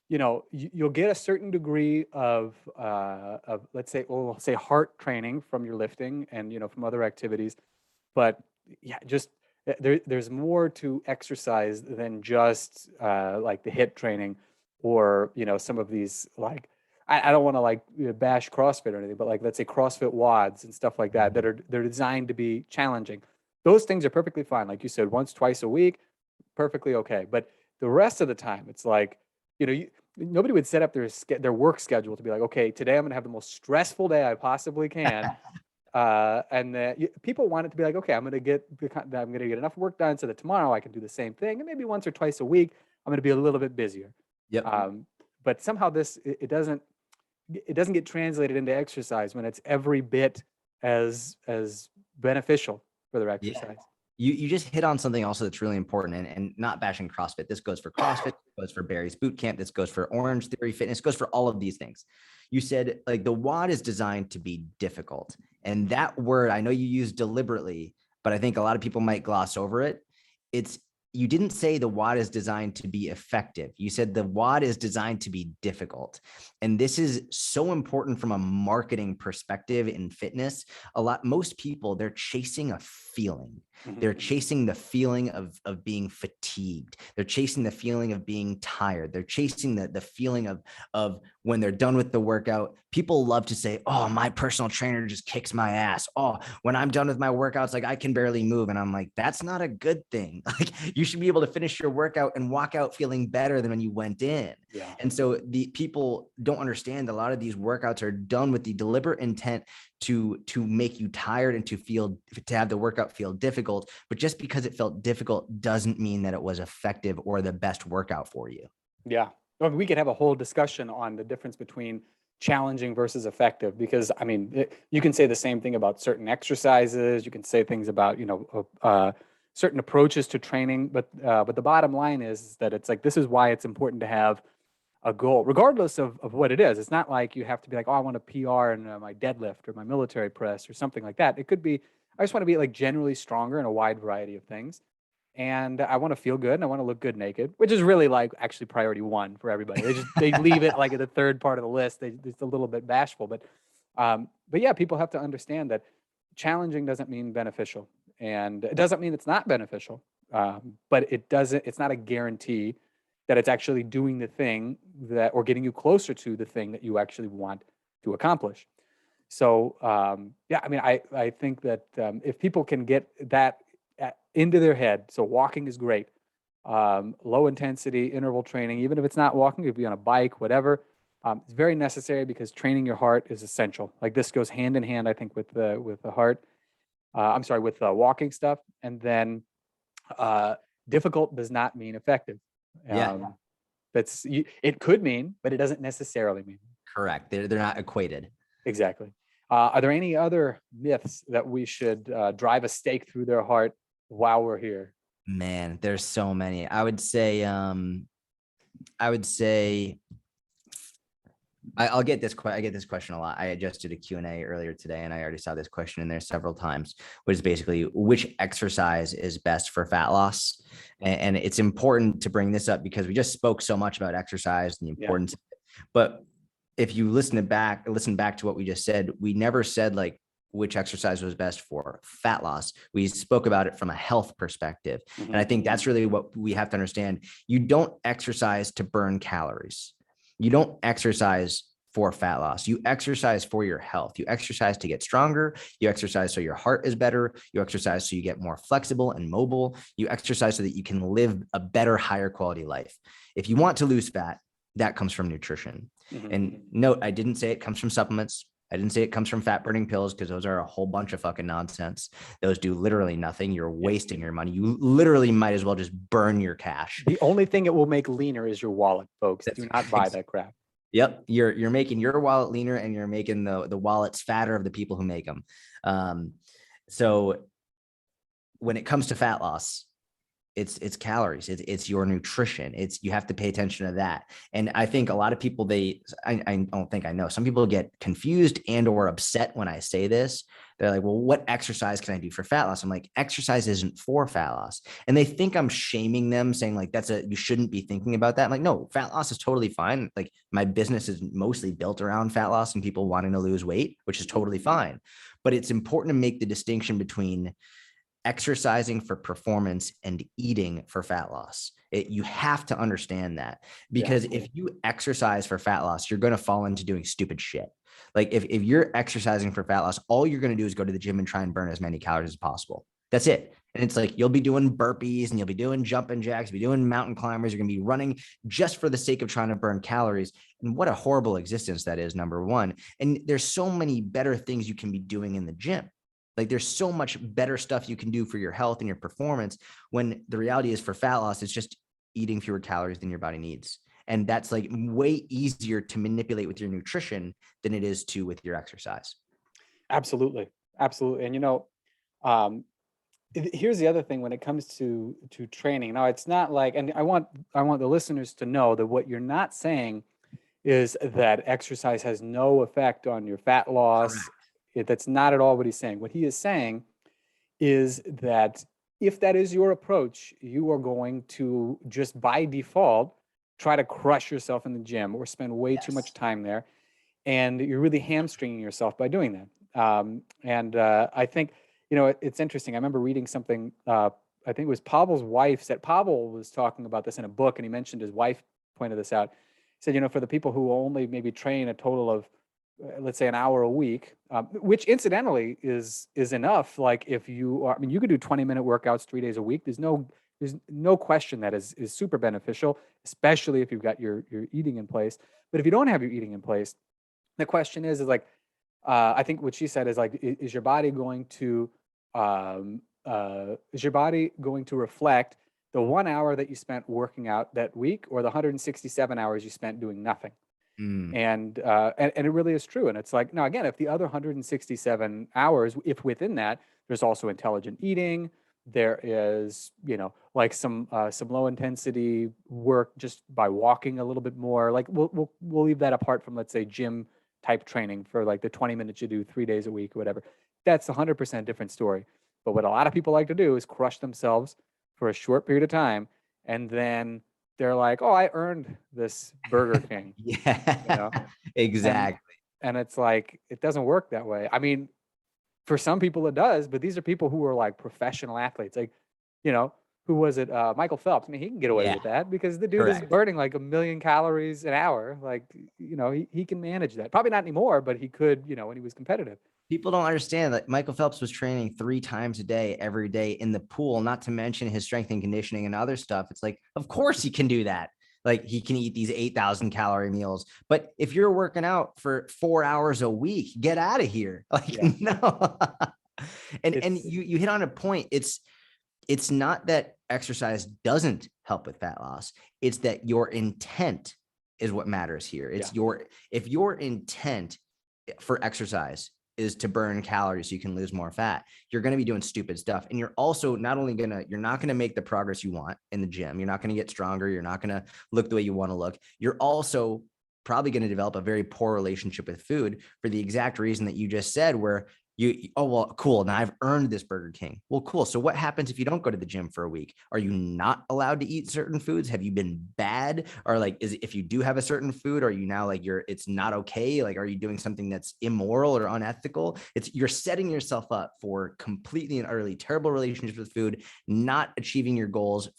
you'll get a certain degree of let's say, we'll say heart training from your lifting and from other activities. But yeah, just there's more to exercise than just like the hip training or some of these, like I don't want to like bash CrossFit or anything, but like let's say CrossFit WODs and stuff like that they're designed to be challenging. Those things are perfectly fine, like you said, once, twice a week, perfectly okay. But the rest of the time, it's like nobody would set up their work schedule to be like, okay, today I'm gonna have the most stressful day I possibly can. And people want it to be like, okay, I'm gonna get enough work done so that tomorrow I can do the same thing, and maybe once or twice a week I'm gonna be a little bit busier. Yep. But somehow it doesn't get translated into exercise when it's every bit as beneficial for their exercise. Yeah. You just hit on something also that's really important, and not bashing CrossFit. This goes for CrossFit, this goes for Barry's Boot Camp, this goes for Orange Theory Fitness, goes for all of these things. You said like the WOD is designed to be difficult. And that word, I know you use deliberately, but I think a lot of people might gloss over it. you didn't say the WOD is designed to be effective. You said the WOD is designed to be difficult. And this is so important from a marketing perspective in fitness. Most people, they're chasing a feeling. They're chasing the feeling of being fatigued. They're chasing the feeling of being tired. They're chasing the feeling of when they're done with the workout. People love to say, oh, my personal trainer just kicks my ass. Oh, when I'm done with my workouts, like I can barely move. And I'm like, that's not a good thing. Like you should be able to finish your workout and walk out feeling better than when you went in. Yeah. And so the people don't understand that a lot of these workouts are done with the deliberate intent to make you tired and to have the workout feel difficult. But just because it felt difficult doesn't mean that it was effective or the best workout for you. Yeah. Well, we could have a whole discussion on the difference between challenging versus effective, because I mean, you can say the same thing about certain exercises. You can say things about, certain approaches to training, but the bottom line is that it's like, this is why it's important to have a goal, regardless of what it is. It's not like you have to be like, oh, I want a PR in my deadlift or my military press or something like that. It could be, I just want to be like generally stronger in a wide variety of things. And I want to feel good and I want to look good naked, which is really like actually priority one for everybody. They leave it like at the third part of the list. It's a little bit bashful, but yeah, people have to understand that challenging doesn't mean beneficial, and it doesn't mean it's not beneficial. But it's not a guarantee that it's actually doing the thing that, or getting you closer to the thing that you actually want to accomplish. So yeah, I mean, I think that if people can get that into their head, so walking is great, low intensity interval training, even if it's not walking, if you're on a bike, whatever, it's very necessary because training your heart is essential. Like this goes hand in hand, I think, with the heart. I'm sorry, with walking stuff, and then difficult does not mean effective. Yeah. It could mean, but it doesn't necessarily mean. Correct. They're not equated. Exactly. Are there any other myths that we should drive a stake through their heart while we're here? Man, there's so many. I would say I get this question a lot. I just did a Q&A earlier today, and I already saw this question in there several times, which is basically which exercise is best for fat loss. And it's important to bring this up because we just spoke so much about exercise and the importance. Yeah. But if you listen back to what we just said, we never said like which exercise was best for fat loss. We spoke about it from a health perspective. And I think that's really what we have to understand. You don't exercise to burn calories. You don't exercise for fat loss. You exercise for your health. You exercise to get stronger. You exercise so your heart is better. You exercise so you get more flexible and mobile. You exercise so that you can live a better, higher quality life. If you want to lose fat, that comes from nutrition. And note, I didn't say it comes from supplements. I didn't say it comes from fat burning pills, because those are a whole bunch of fucking nonsense. Those do literally nothing. You're wasting your money. You literally might as well just burn your cash. The only thing it will make leaner is your wallet, folks. Do not buy that crap. Yep. You're making your wallet leaner, and you're making the wallets fatter of the people who make them. So when it comes to fat loss, it's calories, it's your nutrition. You have to pay attention to that. And I think a lot of people, I don't think I know, some people get confused and or upset when I say this. They're like, well, what exercise can I do for fat loss? I'm like, exercise isn't for fat loss. And they think I'm shaming them, saying like, you shouldn't be thinking about that. I'm like, no, fat loss is totally fine. Like my business is mostly built around fat loss and people wanting to lose weight, which is totally fine. But it's important to make the distinction between exercising for performance and eating for fat loss. You have to understand that, because if you exercise for fat loss, you're going to fall into doing stupid shit. Like if you're exercising for fat loss, all you're going to do is go to the gym and try and burn as many calories as possible. That's it. And it's like, you'll be doing burpees and you'll be doing jumping jacks, you'll be doing mountain climbers. You're going to be running just for the sake of trying to burn calories. And what a horrible existence that is, number one. And there's so many better things you can be doing in the gym. Like there's so much better stuff you can do for your health and your performance, when the reality is for fat loss, it's just eating fewer calories than your body needs. And that's like way easier to manipulate with your nutrition than it is to with your exercise. Absolutely. Absolutely. And here's the other thing when it comes to training. Now it's not like, and I want the listeners to know that what you're not saying is that exercise has no effect on your fat loss. Correct. That's not at all what he's saying. What he is saying is that if that is your approach, you are going to just by default try to crush yourself in the gym or spend way too much Yes. time there. And you're really hamstringing yourself by doing that. I think, it's interesting. I remember reading something, I think it was Pavel's wife said, Pavel was talking about this in a book, and he mentioned his wife pointed this out. He said, for the people who only maybe train a total of, let's say, an hour a week, which incidentally is enough. Like if you are, I mean, you could do 20-minute workouts 3 days a week. There's no question that is super beneficial, especially if you've got your eating in place. But if you don't have your eating in place, the question is like, I think what she said is like, is your body going to, reflect the 1 hour that you spent working out that week, or the 167 hours you spent doing nothing? Mm. And it really is true. And it's like, now again, if the other 167 hours, if within that, there's also intelligent eating, there is, like some low intensity work just by walking a little bit more. Like we'll leave that apart from, let's say, gym type training for like the 20 minutes you do 3 days a week or whatever. That's 100% different story. But what a lot of people like to do is crush themselves for a short period of time, and then they're like, "Oh, I earned this Burger King," you Yeah, know, and exactly. it's like it doesn't work that way. I mean, for some people it does, but these are people who are like professional athletes. Like, you know, who was it? Michael Phelps. I mean, he can get away Yeah, with that because the dude is correct. burning like 1 million calories an hour. Like, he can manage that. Probably not anymore, but he could, when he was competitive. People don't understand that Michael Phelps was training 3 times a day, every day in the pool, not to mention his strength and conditioning and other stuff. It's like, of course he can do that. Like he can eat these 8,000 calorie meals. But if you're working out for 4 hours a week, get out of here. Like, Yeah. no. And It's you hit on a point. It's not that exercise doesn't help with fat loss. It's that your intent is what matters here. yeah. If your intent for exercise is to burn calories so you can lose more fat, you're going to be doing stupid stuff. And you're also you're not going to make the progress you want in the gym. You're not going to get stronger. You're not going to look the way you want to look. You're also probably going to develop a very poor relationship with food for the exact reason that you just said, where oh, well, cool. Now I've earned this Burger King. Well, cool. So what happens if you don't go to the gym for a week? Are you not allowed to eat certain foods? Have you been bad? Or like, if you do have a certain food, are you now like it's not okay? Like, are you doing something that's immoral or unethical? You're setting yourself up for completely and utterly terrible relationships with food, not achieving your goals,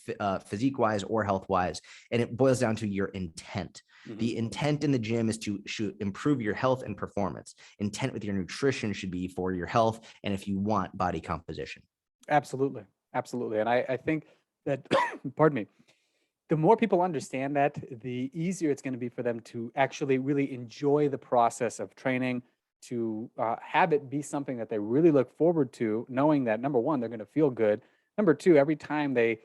physique wise or health wise. And it boils down to your intent. Mhm. The intent in the gym is to improve your health and performance. Intent with your nutrition should be for your health and if you want body composition. Absolutely. Absolutely. And I think that, pardon me, the more people understand that, the easier it's going to be for them to actually really enjoy the process of training, to have it be something that they really look forward to, knowing that number one, they're going to feel good. Number two, every time they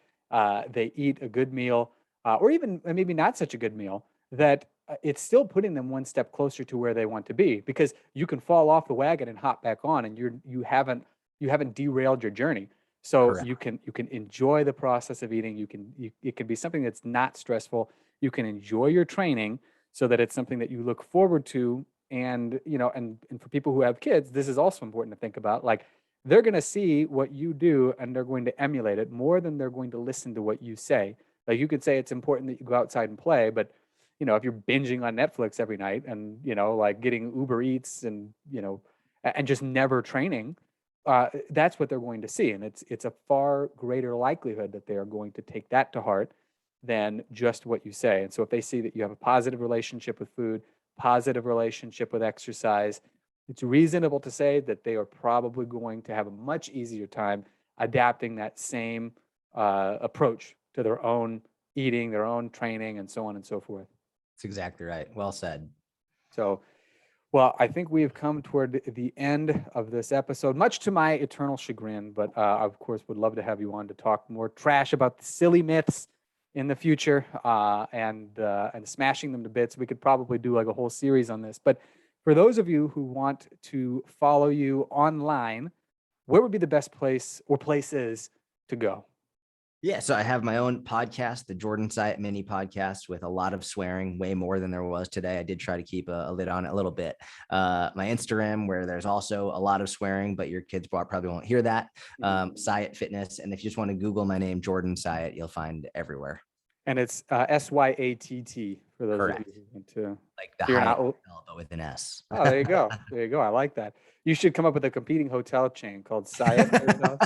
eat a good meal, or even maybe not such a good meal, that it's still putting them one step closer to where they want to be. Because you can fall off the wagon and hop back on, and you haven't derailed your journey. So Correct. you can enjoy the process of eating. It can be something that's not stressful. You can enjoy your training so that it's something that you look forward to. And and for people who have kids, this is also important to think about. Like, they're going to see what you do and they're going to emulate it more than they're going to listen to what you say. Like, you could say it's important that you go outside and play, but if you're binging on Netflix every night and like getting Uber Eats and and just never training, that's what they're going to see. And it's a far greater likelihood that they are going to take that to heart than just what you say. And so if they see that you have a positive relationship with food, positive relationship with exercise, it's reasonable to say that they are probably going to have a much easier time adapting that same approach to their own eating, their own training, and so on and so forth. That's exactly right. Well said. So, well, I think we have come toward the end of this episode, much to my eternal chagrin. But of course, would love to have you on to talk more trash about the silly myths in the future, and smashing them to bits. We could probably do like a whole series on this. But for those of you who want to follow you online, where would be the best place or places to go? Yeah, so I have my own podcast, the Jordan Syatt mini podcast, with a lot of swearing, way more than there was today. I did try to keep a lid on it a little bit. My Instagram, where there's also a lot of swearing, but your kids probably won't hear that. Syatt Fitness, and if you just want to Google my name, Jordan Syatt, you'll find everywhere. And it's Syatt for those Correct. of you who want to. Like the You're Hyatt not. Hotel, but with an S. Oh, there you go. There you go. I like that. You should come up with a competing hotel chain called Syatt Hotel.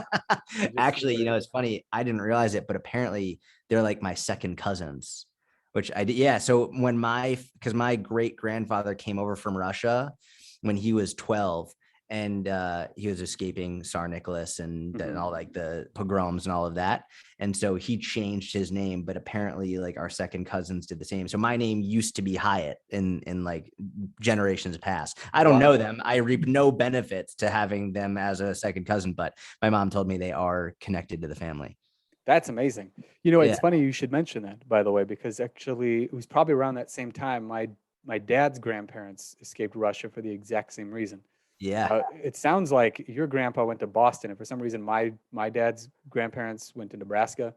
Actually, it's funny. I didn't realize it, but apparently they're like my second cousins, which I did. Yeah. So because my great grandfather came over from Russia when he was 12, and he was escaping Tsar Nicholas and all like the pogroms and all of that. And so he changed his name, but apparently like our second cousins did the same. So my name used to be Hyatt in like generations past. I don't know them. I reap no benefits to having them as a second cousin, but my mom told me they are connected to the family. That's amazing. It's funny you should mention that, by the way, because actually it was probably around that same time my dad's grandparents escaped Russia for the exact same reason. Yeah. It sounds like your grandpa went to Boston, and for some reason, my dad's grandparents went to Nebraska.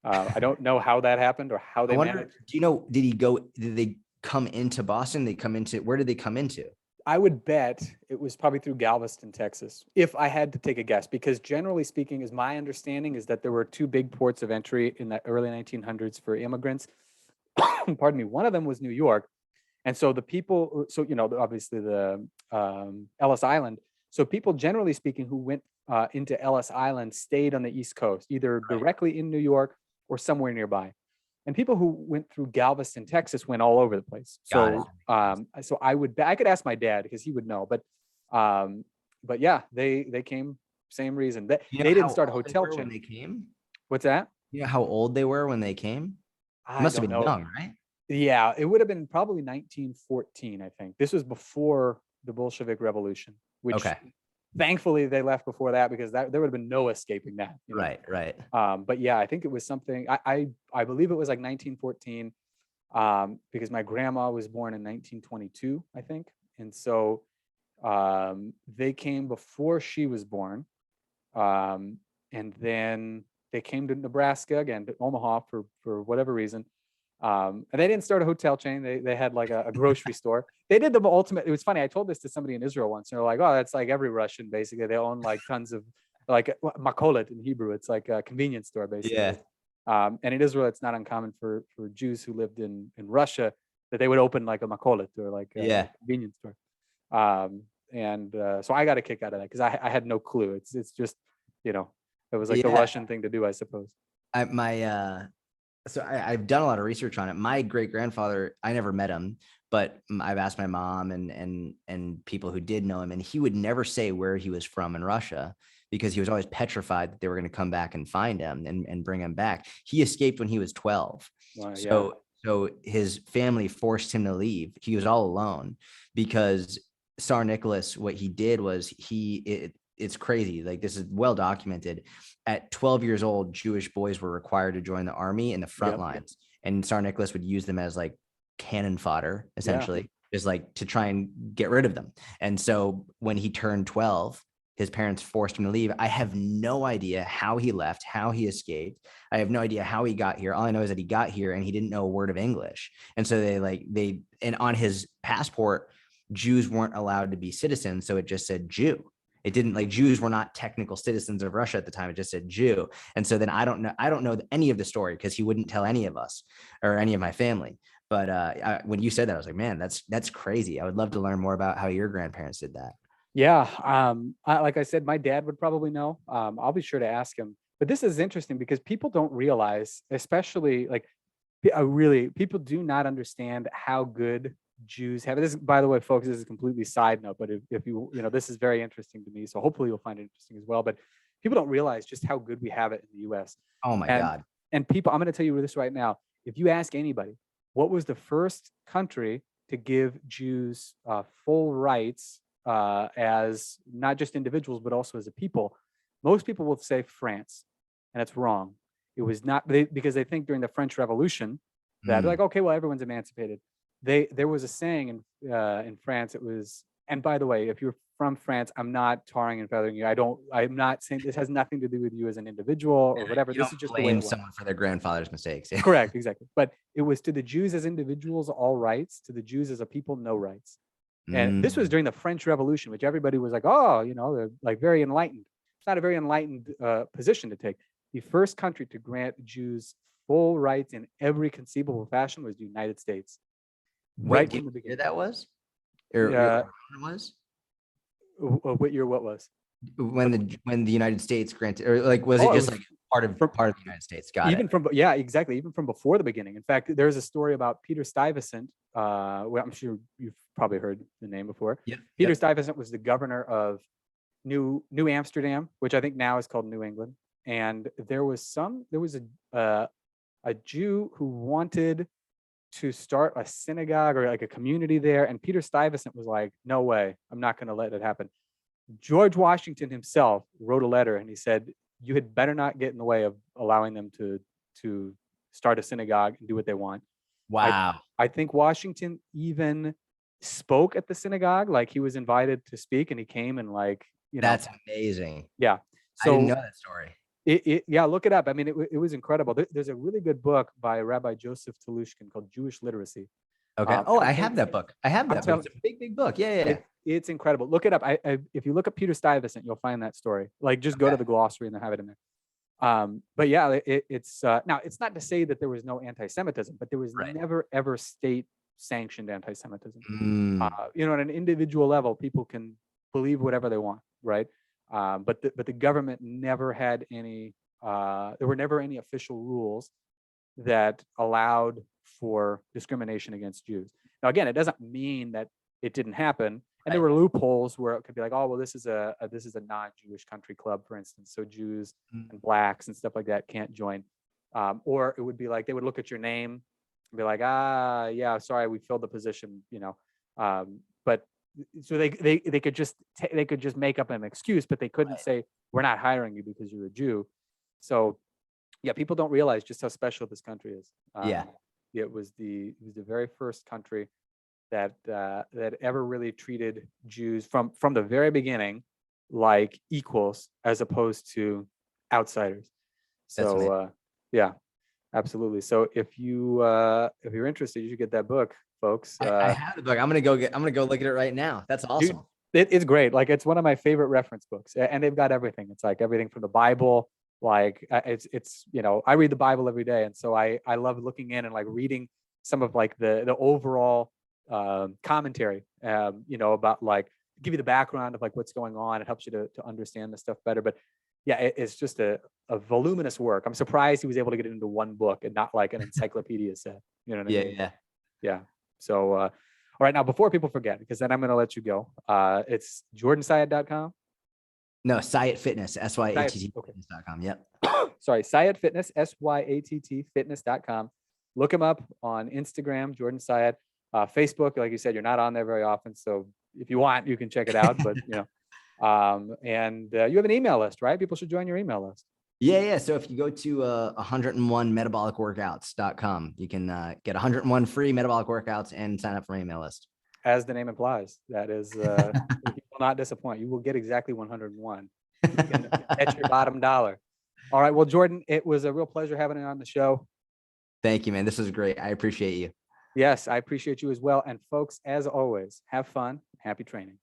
I don't know how that happened or how they managed. Do you know, did they come into Boston? Where did they come into? I would bet it was probably through Galveston, Texas, if I had to take a guess, because generally speaking, is my understanding is that there were two big ports of entry in the early 1900s for immigrants. Pardon me. One of them was New York. And so the people, obviously the Ellis Island. So people, generally speaking, who went into Ellis Island stayed on the East Coast, either directly in New York or somewhere nearby. And people who went through Galveston, Texas, went all over the place. So, so I could ask my dad because he would know. But yeah, they came same reason. They didn't start a hotel chain when they came. What's that? You know how old they were when they came? Must have been young, right? Yeah, it would have been probably 1914, I think. This was before the Bolshevik Revolution, which thankfully they left before that, because there would have been no escaping that. Right. But yeah, I think it was something, I believe it was like 1914, because my grandma was born in 1922, I think. And so they came before she was born. And then they came to Nebraska, again, to Omaha for whatever reason. And they didn't start a hotel chain. They had like a grocery store. They did the ultimate. It was funny. I told this to somebody in Israel once. And they're like, oh, that's like every Russian, basically. They own like tons of like makolet in Hebrew. It's like a convenience store, basically. Yeah. And in Israel, it's not uncommon for Jews who lived in Russia that they would open like a makolet or like a convenience store. So I got a kick out of that because I had no clue. It's just, it was like the Russian thing to do, I suppose. So I've done a lot of research on it. My great grandfather, I never met him, but I've asked my mom and people who did know him, and he would never say where he was from in Russia because he was always petrified that they were going to come back and find him and bring him back. He escaped when he was 12. Wow, so his family forced him to leave. He was all alone because Tsar Nicholas, what he did was it's crazy. Like, this is well documented. At 12 years old, Jewish boys were required to join the army in the front lines. And Tsar Nicholas would use them as like cannon fodder, essentially, just like to try and get rid of them. And so when he turned 12, his parents forced him to leave. I have no idea how he left, how he escaped. I have no idea how he got here. All I know is that he got here and he didn't know a word of English. And so and on his passport, Jews weren't allowed to be citizens. So it just said Jew. It didn't, like, Jews were not technical citizens of Russia at the time. It just said Jew. And so then I don't know any of the story because he wouldn't tell any of us or any of my family. But when you said that, I was like, man, that's crazy. I would love to learn more about how your grandparents did that. Yeah. Like I said, my dad would probably know. I'll be sure to ask him. But this is interesting because people don't realize, especially like people do not understand how good Jews have. This, by the way, folks, this is a completely side note, but if you this is very interesting to me, so hopefully you'll find it interesting as well. But people don't realize just how good we have it in the U.S. Oh my God. And people, I'm going to tell you this right now. If you ask anybody, what was the first country to give Jews full rights as not just individuals, but also as a people? Most people will say France, and it's wrong. It was not, because they think during the French Revolution that like, okay, well, everyone's emancipated. There was a saying in France. It was And by the way, if you're from France, I'm not tarring and feathering you. I'm not saying this has nothing to do with you as an individual or whatever. You This don't is just the way it blame was. someone for their grandfather's mistakes. Correct, exactly. But it was to the Jews as individuals, all rights. To the Jews as a people, no rights. And this was during the French Revolution, which everybody was like, oh, they're like very enlightened. It's not a very enlightened position to take. The first country to grant Jews full rights in every conceivable fashion was the United States. Right from the beginning. That was? Or Yeah. It was? What year? What was? When the United States granted, or like, was it just like part of the United States? Got even it. From, yeah, exactly. Even from before the beginning. In fact, there's a story about Peter Stuyvesant. Well, I'm sure you've probably heard the name before. Yep. Peter Stuyvesant was the governor of New Amsterdam, which I think now is called New England. And there was a Jew who wanted to start a synagogue or like a community there. And Peter Stuyvesant was like, no way, I'm not going to let it happen. George Washington himself wrote a letter and he said, you had better not get in the way of allowing them to start a synagogue and do what they want. Wow. I think Washington even spoke at the synagogue, like he was invited to speak and he came and like, That's amazing. Yeah. So I didn't know that story. Yeah, look it up. I mean, it was incredible. There's a really good book by Rabbi Joseph Telushkin called Jewish Literacy. Okay. I have that book. It's a big book. Yeah. It's incredible. Look it up. If you look up Peter Stuyvesant, you'll find that story. Like, just go to the glossary and they have it in there. But yeah, it's now it's not to say that there was no anti-Semitism, but there was never ever state-sanctioned anti-Semitism. At an individual level, people can believe whatever they want, right? But the government never had any. There were never any official rules that allowed for discrimination against Jews. Now, again, it doesn't mean that it didn't happen. And there were loopholes where it could be like, oh, well, this is a non-Jewish country club, for instance. So Jews and blacks and stuff like that can't join. Or it would be like they would look at your name and be like, yeah, sorry, we filled the position, But so they could just make up an excuse, but they couldn't say we're not hiring you because you're a Jew. So yeah, people don't realize just how special this country is. It was the very first country that ever really treated Jews from the very beginning like equals as opposed to outsiders. So yeah, absolutely. So if you're interested, you should get that book, folks. I have the book. I'm gonna go look at it right now. That's awesome. Dude, it's great. Like, it's one of my favorite reference books, and they've got everything. It's like everything from the Bible. Like it's I read the Bible every day, and so I love looking in and like reading some of like the overall commentary, about like give you the background of like what's going on. It helps you to understand the stuff better. But yeah, it's just a voluminous work. I'm surprised he was able to get it into one book and not like an encyclopedia set. You know what I mean? Yeah. So, all right, now before people forget, because then I'm going to let you go. It's jordansyatt.com. No, Syatt Fitness, SYATT.com. Yep. Sorry, Syatt Fitness, SYATT Fitness.com. Look him up on Instagram, Jordan Syatt. Facebook, like you said, you're not on there very often, so if you want, you can check it out. But and you have an email list, right? People should join your email list. Yeah. So if you go to 101metabolicworkouts.com, you can get 101 free metabolic workouts and sign up for my email list. As the name implies, that is, you will not disappoint. You will get exactly 101. You can bet your bottom dollar. All right. Well, Jordan, it was a real pleasure having you on the show. Thank you, man. This was great. I appreciate you. Yes, I appreciate you as well. And folks, as always, have fun. Happy training.